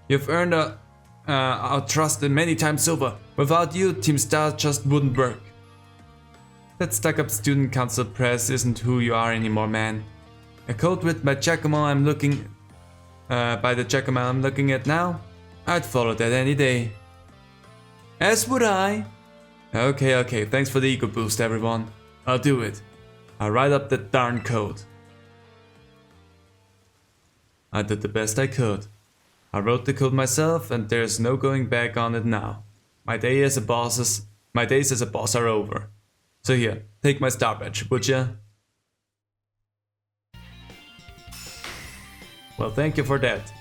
[SPEAKER 1] You've earned our trust many times over. Without you, Team Star just wouldn't work. That stuck-up student council press isn't who you are anymore, man. A code written by Giacomo by the Giacomo I'm looking at now, I'd follow that any day. As would I. Okay, thanks for the ego boost, everyone. I'll do it. I'll write up that darn code. I did the best I could. I wrote the code myself and there's no going back on it now. My days as a boss are over. So here, take my star badge, would ya? Well, thank you for that.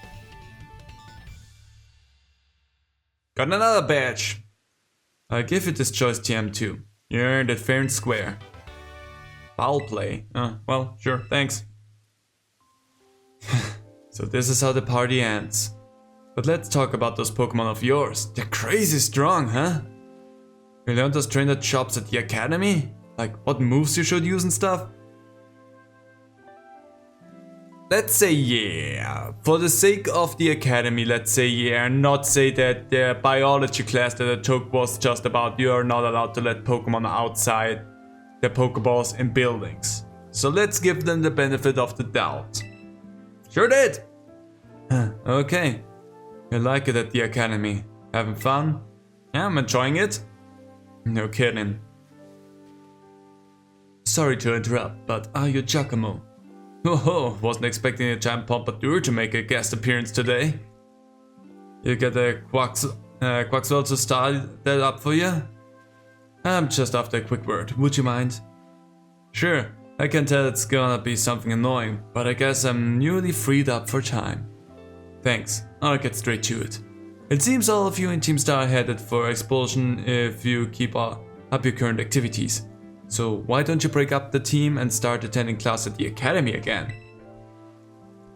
[SPEAKER 1] Got another badge. I'll give you this choice TM2. You earned it fair and square. Foul play. Well, sure, thanks. So this is how the party ends. But let's talk about those Pokemon of yours. They're crazy strong, huh? You learned those trainer chops at the academy? Like what moves you should use and stuff? Let's say yeah. For the sake of the academy, let's say yeah, and not say that the biology class that I took was just about you're not allowed to let Pokemon outside their Pokeballs in buildings. so let's give them the benefit of the doubt. Sure did! Okay. You like it at the academy. Having fun? Yeah, I'm enjoying it. No kidding. Sorry to interrupt, but are you Giacomo? Oh, wasn't expecting a giant pompadour to make a guest appearance today. You get a Quaxwell to start that up for you? I'm just after a quick word, would you mind? Sure, I can tell it's gonna be something annoying, but I guess I'm newly freed up for time. Thanks, I'll get straight to it. It seems all of you in Team Star are headed for expulsion if you keep up your current activities. So why don't you break up the team and start attending class at the academy again?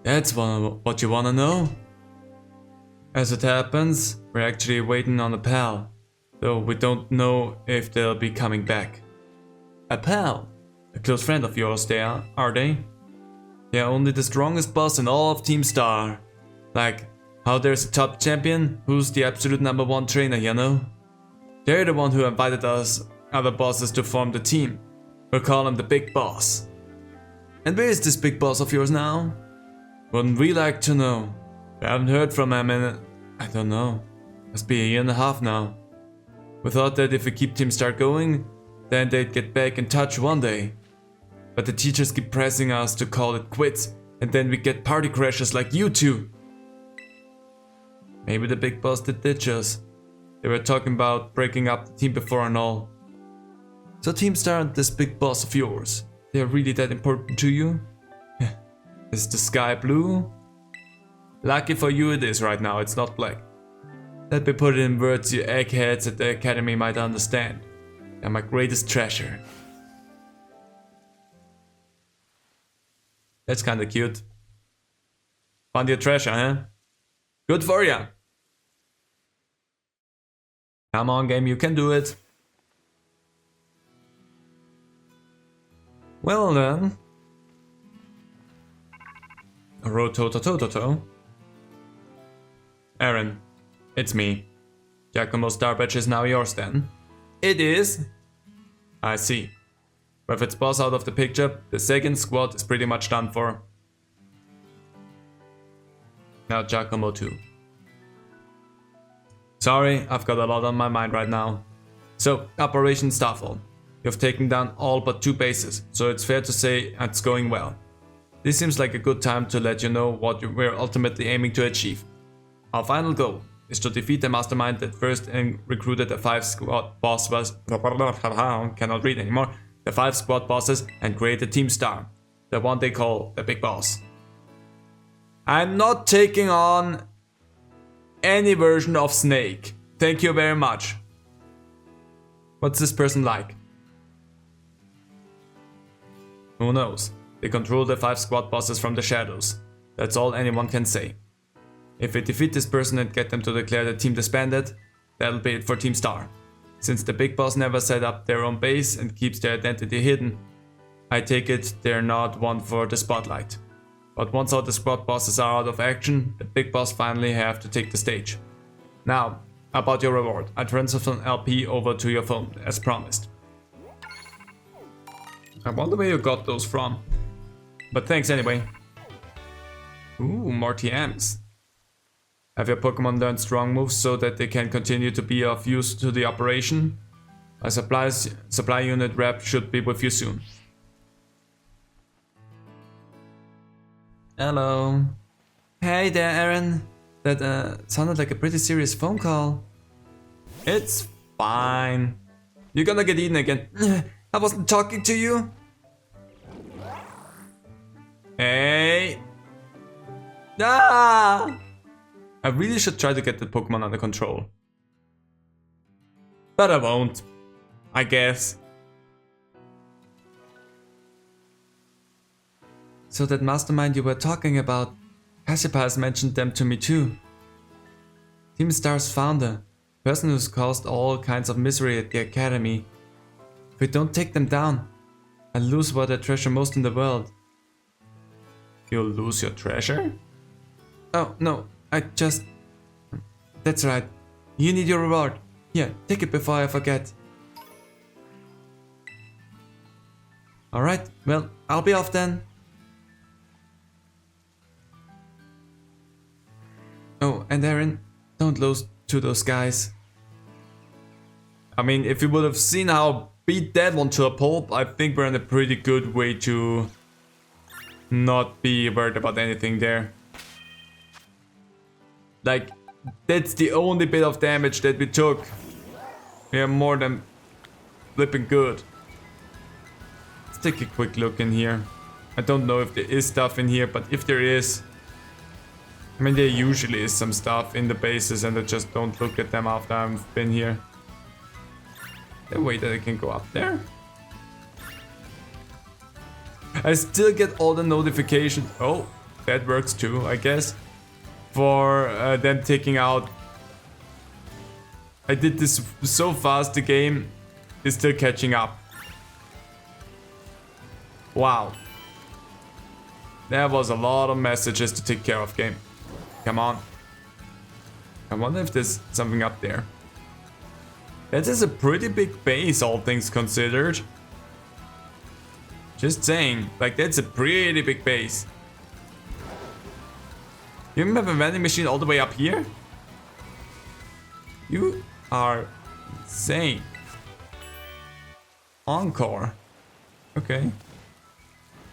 [SPEAKER 1] That's what you wanna know? As it happens, we're actually waiting on a pal, though we don't know if they'll be coming back. A pal? A close friend of yours they are they? They're only the strongest boss in all of Team Star. Like, how there's a top champion who's the absolute #1 trainer, you know? They're the one who invited us other bosses to form the team. We'll call him the Big Boss. And where is this Big Boss of yours now? Wouldn't we like to know? We haven't heard from him in, I don't know, must be a year and a half now. We thought that if we keep Team Star going, then they'd get back in touch one day. But the teachers keep pressing us to call it quits, and then we get party crashers like you two. Maybe the Big Boss did ditch us. They were talking about breaking up the team before and all. So Team Star and this Big Boss of yours, they are really that important to you? Is the sky blue? Lucky for you it is right now, it's not black. Let me put it in words you eggheads at the academy might understand. They're my greatest treasure. That's kinda cute. Found your treasure, huh? Good for ya! Come on game, you can do it. Well then. Rotototototo. Aaron, it's me. Giacomo Star Badge is now yours then. It is? I see. With its boss out of the picture, the second squad is pretty much done for. Now Giacomo too. Sorry, I've got a lot on my mind right now. So, Operation Starfall. You've taken down all but 2 bases, so it's fair to say it's going well. This seems like a good time to let you know what we're ultimately aiming to achieve. Our final goal is to defeat the mastermind that first recruited the 5 squad bosses. Cannot read anymore. The 5 squad bosses and create a Team Star, the one they call the Big Boss. I'm not taking on any version of Snake. Thank you very much. What's this person like? Who knows? They control the 5 squad bosses from the shadows. That's all anyone can say. If we defeat this person and get them to declare the team disbanded, that'll be it for Team Star. Since the Big Boss never set up their own base and keeps their identity hidden, I take it they're not one for the spotlight. But once all the squad bosses are out of action, the Big Boss finally have to take the stage. Now, about your reward, I transfer an LP over to your phone, as promised. I wonder where you got those from. But thanks anyway. Ooh, more TMs. Have your Pokemon learned strong moves so that they can continue to be of use to the operation? A supply unit rep should be with you soon. Hello. Hey there, Aaron. That sounded like a pretty serious phone call. It's fine. You're gonna get eaten again. I wasn't talking to you. Hey. Ah! I really should try to get the Pokemon under control. But I won't. I guess. So that mastermind you were talking about, Cassipa has mentioned them to me too. Team Star's founder, person who's caused all kinds of misery at the academy. If we don't take them down, I'll lose what I treasure most in the world. You'll lose your treasure? Oh, no, That's right. You need your reward. Here, take it before I forget. Alright, well, I'll be off then. Oh, and Aaron, don't lose to those guys. I mean, if you would have seen how beat that one to a pulp, I think we're in a pretty good way to not be worried about anything there. Like, that's the only bit of damage that we took. We are more than flipping good. Let's take a quick look in here. I don't know if there is stuff in here, but if there is, I mean, there usually is some stuff in the bases and I just don't look at them after I've been here. The way that I can go up there. I still get all the notifications. Oh, that works too, I guess. For them taking out. I did this so fast, the game is still catching up. Wow. There was a lot of messages to take care of, game. Come on. I wonder if there's something up there. That is a pretty big base, all things considered. Just saying, like, that's a pretty big base. You even have a vending machine all the way up here? You are insane. Encore. Okay.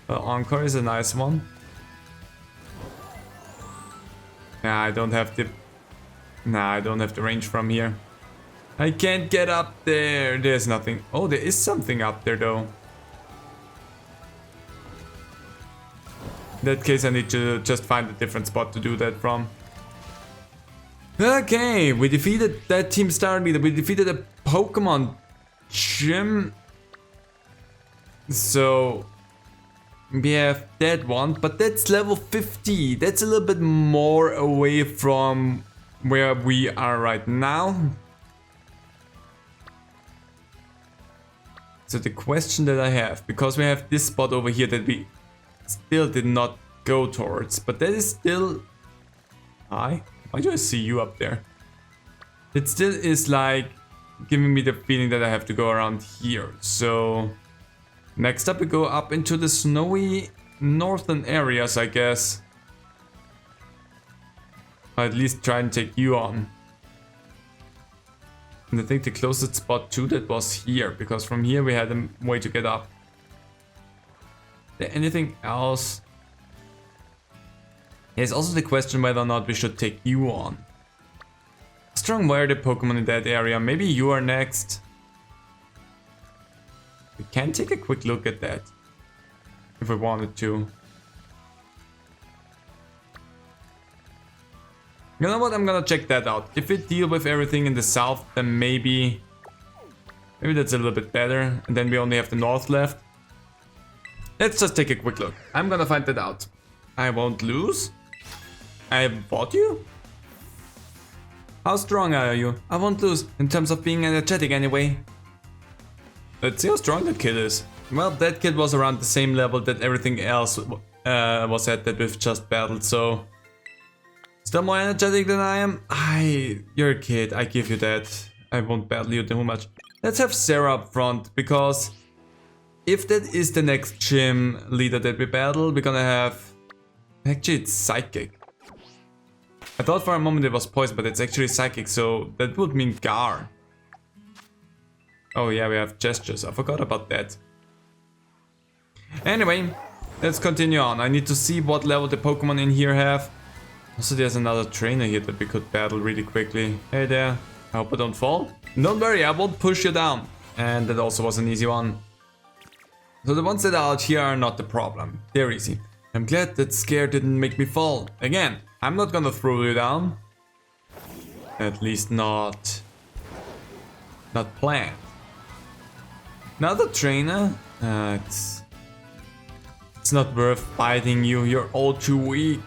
[SPEAKER 1] Well, Encore is a nice one. Nah, I don't have the... Nah, I don't have the range from here. I can't get up there. There's nothing. Oh, there is something up there though. In that case, I need to just find a different spot to do that from. Okay, we defeated that team star leader. We defeated a Pokemon gym. So we have that one, but that's level 50. That's a little bit more away from where we are right now. So the question that I have, because we have this spot over here that we still did not go towards, but that is still... Hi? Why do I see you up there? It still is like giving me the feeling that I have to go around here. So next up we go up into the snowy northern areas, I guess. Or at least try and take you on. And I think the closest spot to that was here, because from here we had a way to get up. Is there anything else? There's also the question whether or not we should take you on. Strong were the Pokemon in that area. Maybe you are next. We can take a quick look at that if we wanted to. You know what? I'm gonna check that out. If we deal with everything in the south, then maybe that's a little bit better. And then we only have the north left. Let's just take a quick look. I'm gonna find that out. I won't lose. I fought you? How strong are you? I won't lose in terms of being energetic anyway. Let's see how strong that kid is. Well, that kid was around the same level that everything else was at that we've just battled, so... Still more energetic than I am? You're a kid, I give you that. I won't battle you too much. Let's have Sarah up front, because if that is the next gym leader that we battle, we're gonna have... Actually, it's Psychic. I thought for a moment it was Poison, but it's actually Psychic, so that would mean Gar. Oh yeah, we have Gestures, I forgot about that. Anyway, let's continue on. I need to see what level the Pokemon in here have. Also, there's another trainer here that we could battle really quickly. Hey there, I hope I don't fall. Don't worry, I won't push you down. And that also was an easy one. So the ones that are out here are not the problem. They're easy. I'm glad that scare didn't make me fall. Again, I'm not gonna throw you down. At least not planned. Another trainer? It's not worth fighting you. You're all too weak.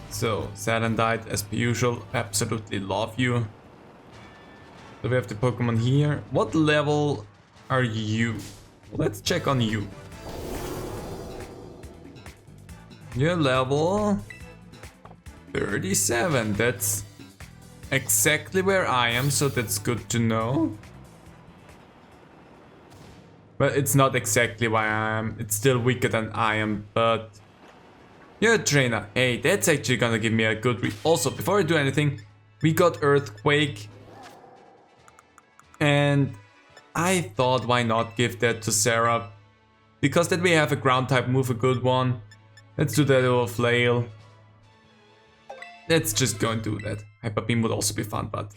[SPEAKER 1] So, Saturn died as per usual. Absolutely love you. So we have the Pokemon here. What level are you? Let's check on you. You're level 37. That's exactly where I am, so that's good to know. Well, it's not exactly why I am. It's still weaker than I am, but... You're a trainer. Hey, that's actually gonna give me a good read. Also, before I do anything, we got Earthquake. And I thought, why not give that to Sarah? Because then we have a ground type move, a good one. Let's do that little flail. Let's just go and do that. Hyper Beam would also be fun, but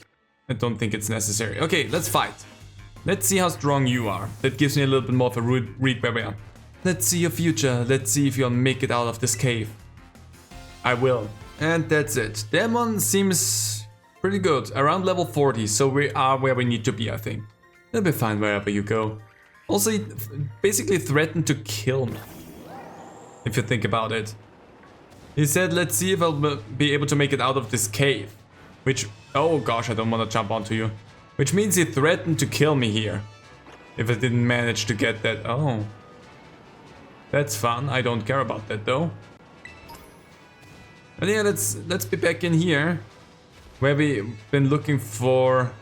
[SPEAKER 1] I don't think it's necessary. Okay, let's fight. Let's see how strong you are. That gives me a little bit more of a read where we are. Let's see your future. Let's see if you'll make it out of this cave. I will. And that's it. That one seems pretty good. Around level 40, so we are where we need to be, I think. It'll be fine wherever you go. Also, he basically threatened to kill me. If you think about it. He said, let's see if I'll be able to make it out of this cave. Which, oh gosh, I don't want to jump onto you. Which means he threatened to kill me here. If I didn't manage to get that. Oh. That's fun. I don't care about that though. But yeah, let's be back in here. Where we've been looking for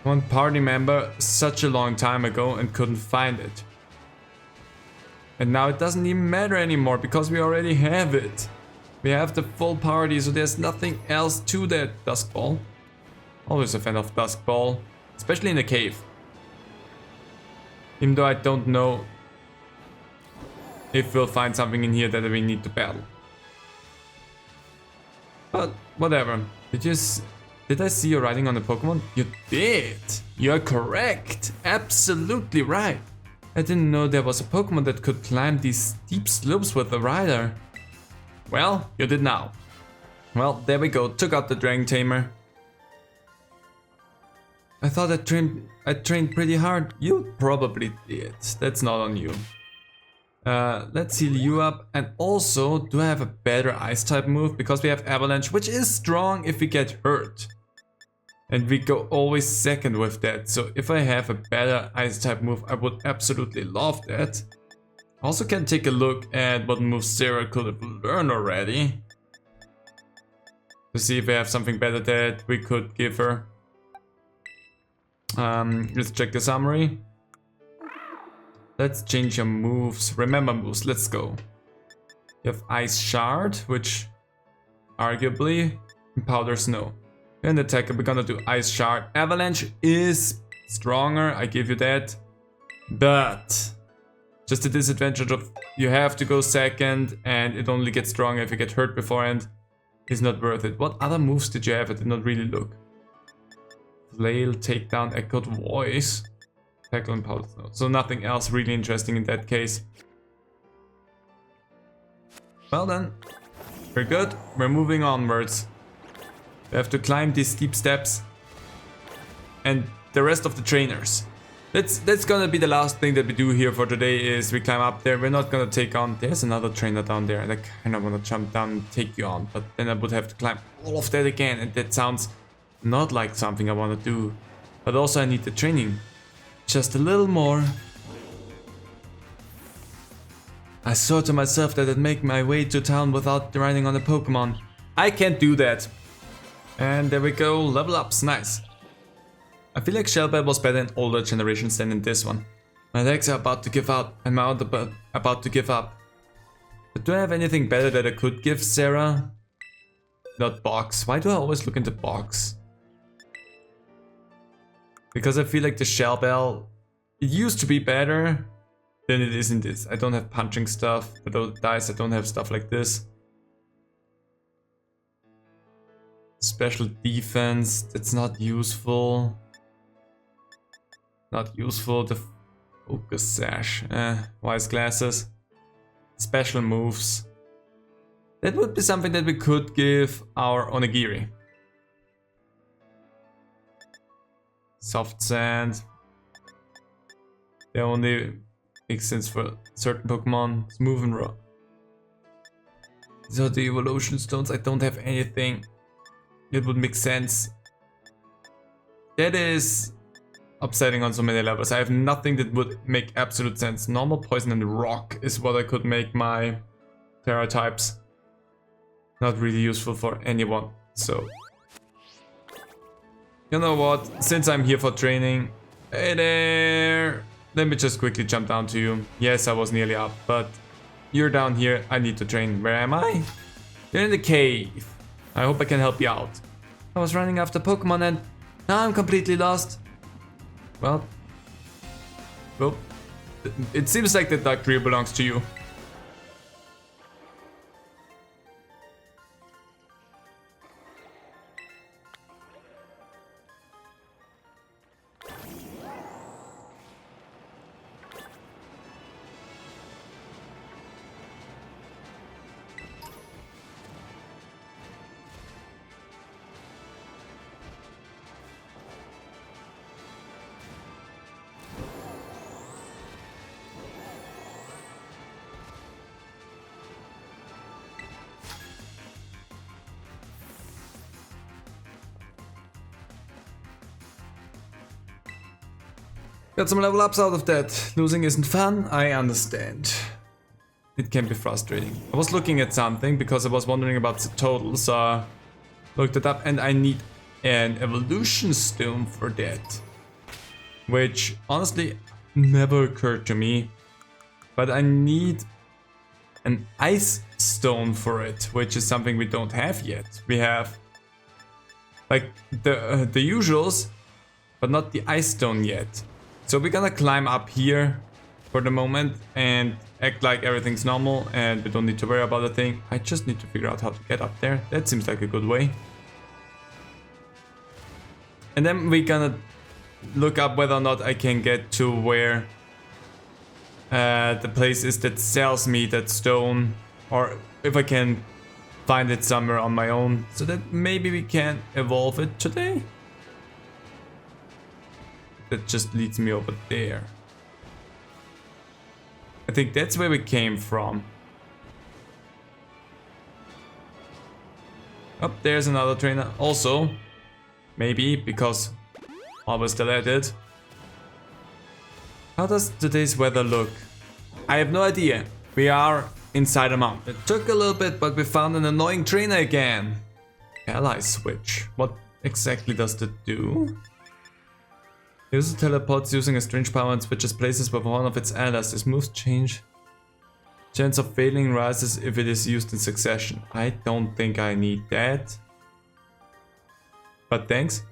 [SPEAKER 1] one party member such a long time ago and couldn't find it. And now it doesn't even matter anymore because we already have it. We have the full party, so there's nothing else to that Dusk Ball. Always a fan of Dusk Ball, especially in the cave. Even though I don't know if we'll find something in here that we need to battle. But whatever. Did I see you riding on a Pokemon? You did! You're correct! Absolutely right! I didn't know there was a Pokemon that could climb these steep slopes with a rider. Well, you did now. Well, there we go. Took out the Dragon Tamer. I thought I trained pretty hard. You probably did. That's not on you. Let's heal you up. And also, do I have a better Ice type move? Because we have Avalanche, which is strong if we get hurt. And we go always second with that. So if I have a better Ice type move, I would absolutely love that. Also can take a look at what moves Sarah could have learned already. To see if we have something better that we could give her. Let's check the summary. Let's change your moves. Remember moves, let's go. You have Ice Shard, which arguably Powder Snow. And attacker, we're gonna do Ice Shard. Avalanche is stronger, I give you that. But just the disadvantage of you have to go second and it only gets stronger if you get hurt beforehand is not worth it. What other moves did you have? I did not really look. Flail, Takedown, Echoed Voice, Tackle and Powder Snow. So nothing else really interesting in that case. Well then, we're good. We're moving onwards. We have to climb these steep steps. And the rest of the trainers. That's gonna be the last thing that we do here for today is we climb up there. We're not gonna take on... There's another trainer down there and I kinda wanna jump down and take you on. But then I would have to climb all of that again and that sounds not like something I wanna do. But also I need the training. Just a little more. I saw to myself that I'd make my way to town without riding on a Pokemon. I can't do that. And there we go, level ups, nice. I feel like Shell Bell was better in older generations than in this one. My legs are about to give out, I'm about to give up. But do I have anything better that I could give Sarah? Not Box, why do I always look into Box? Because I feel like the Shell Bell, it used to be better than it is in this. I don't have punching stuff, for those dice I don't have stuff like this. Special defense, that's not useful. Not useful, the focus sash, wise glasses. Special moves. That would be something that we could give our Onigiri. Soft Sand. They only make sense for certain Pokemon. Smooth and Raw. These are the evolution stones. I don't have anything. It would make sense. That is upsetting on so many levels. I have nothing that would make absolute sense. Normal, Poison and Rock is what I could make my Terra types. Not really useful for anyone. So you know what? Since I'm here for training, hey there! let me just quickly jump down to you. Yes, I was nearly up, but you're down here. I need to train. Where am I? You're in the cave. I hope I can help you out. I was running after Pokemon and now I'm completely lost. Well, it seems like the dark tree belongs to you. Got some level ups out of that. Losing isn't fun, I understand. It can be frustrating. I was looking at something because I was wondering about the total, so I looked it up and I need an evolution stone for that. Which honestly never occurred to me. But I need an ice stone for it, which is something we don't have yet. We have like the usuals, but not the ice stone yet. So we're gonna climb up here for the moment and act like everything's normal and we don't need to worry about a thing. I just need to figure out how to get up there. That seems like a good way. And then we're gonna look up whether or not I can get to where the place is that sells me that stone, or if I can find it somewhere on my own, so that maybe we can evolve it today. That just leads me over there. I think that's where we came from. Oh, there's another trainer. Also, maybe because I was still at it. How does today's weather look? I have no idea. We are inside a mountain. It took a little bit, but we found an annoying trainer again. Ally switch. What exactly does that do? It uses teleports using a strange power and switches places with one of its allies. This moves change. Chance of failing rises if it is used in succession. I don't think I need that. But thanks.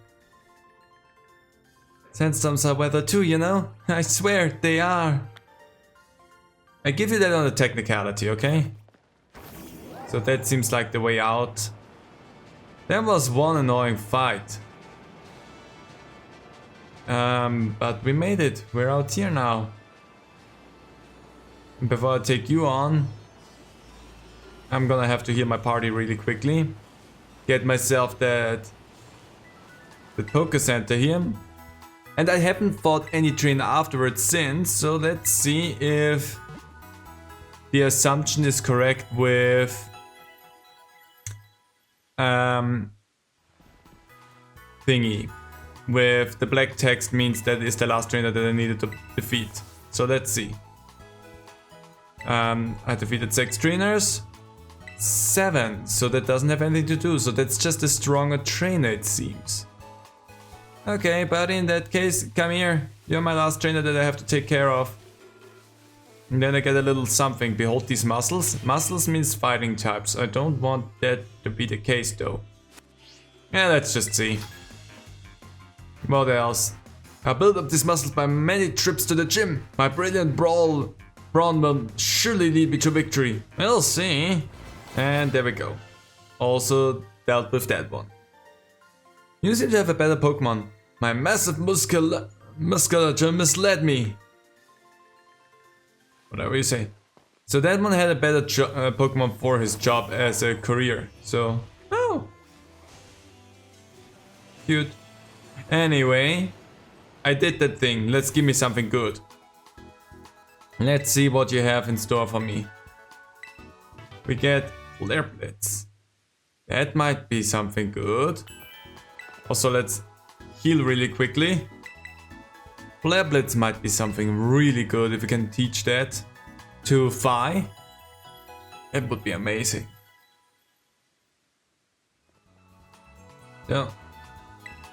[SPEAKER 1] Sandstorms are weather too, you know? I swear, they are. I give you that on a technicality, okay? So that seems like the way out. There was one annoying fight. But we made it. We're out here now. And before I take you on, I'm gonna have to heal my party really quickly. Get myself the Poké Center here. And I haven't fought any trainer afterwards since, so let's see if the assumption is correct with thingy. With the black text means that is the last trainer that I needed to defeat. So let's see. I defeated 6 trainers. 7. So that doesn't have anything to do. So that's just a stronger trainer, it seems. Okay, buddy, in that case, come here. You're my last trainer that I have to take care of. And then I get a little something. Behold these muscles. Muscles means fighting types. I don't want that to be the case though. Yeah, let's just see. What else? I built up these muscles by many trips to the gym. My brilliant brawn will surely lead me to victory. We'll see. And there we go. Also dealt with that one. You seem to have a better Pokemon. My massive musculature misled me. Whatever you say. So that one had a better Pokemon for his job as a career. So, oh. Cute. Anyway, I did that thing. Let's give me something good. Let's see what you have in store for me. We get Flare Blitz. That might be something good. Also, let's heal really quickly. Flare Blitz might be something really good if we can teach that to Fi. That would be amazing. So,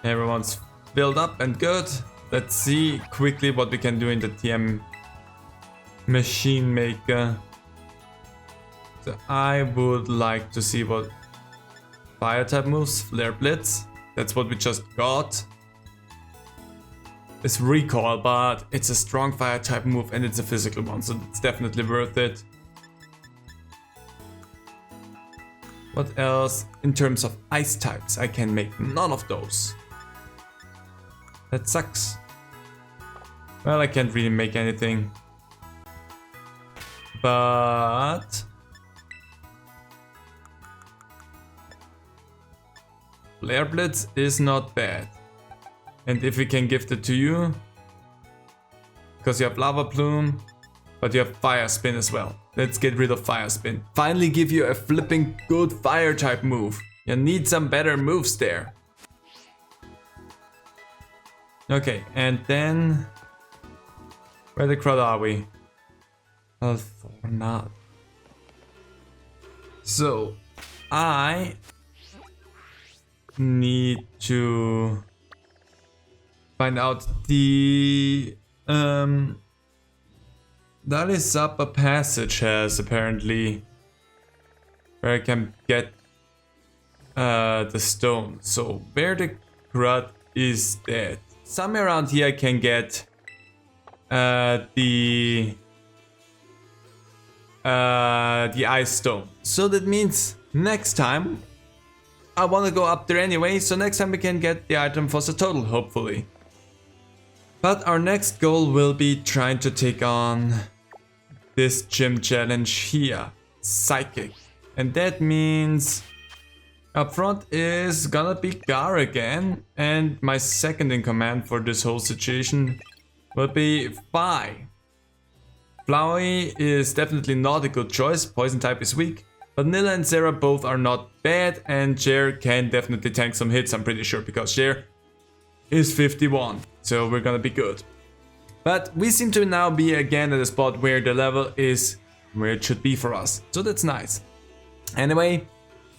[SPEAKER 1] everyone's built up and good. Let's see quickly what we can do in the TM machine maker. So I would like to see what fire type moves. Flare Blitz. That's what we just got. It's recoil, but it's a strong fire type move and it's a physical one, so it's definitely worth it. What else? In terms of ice types, I can make none of those. That sucks. Well, I can't really make anything. But Flare Blitz is not bad. And if we can gift it to you, because you have Lava Plume, but you have Fire Spin as well. Let's get rid of Fire Spin. Finally give you a flipping good fire type move. You need some better moves there. Okay, and then where the crowd are we? Oh, for now. So I need to find out the that is up a passage has apparently where I can get the stone. So where the crud is that? Somewhere around here I can get the ice stone. So that means next time I want to go up there anyway, so next time we can get the item for the total, hopefully. But our next goal will be trying to take on this gym challenge here, Psychic. And that means up front is gonna be Gar again, and my second in command for this whole situation will be Fi. Flowey is definitely not a good choice, poison type is weak. But Nilla and Sarah both are not bad, and Jer can definitely tank some hits, I'm pretty sure, because Jer is 51, so we're gonna be good. But we seem to now be again at a spot where the level is where it should be for us, so that's nice. Anyway,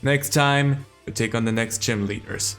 [SPEAKER 1] next time we take on the next gym leaders.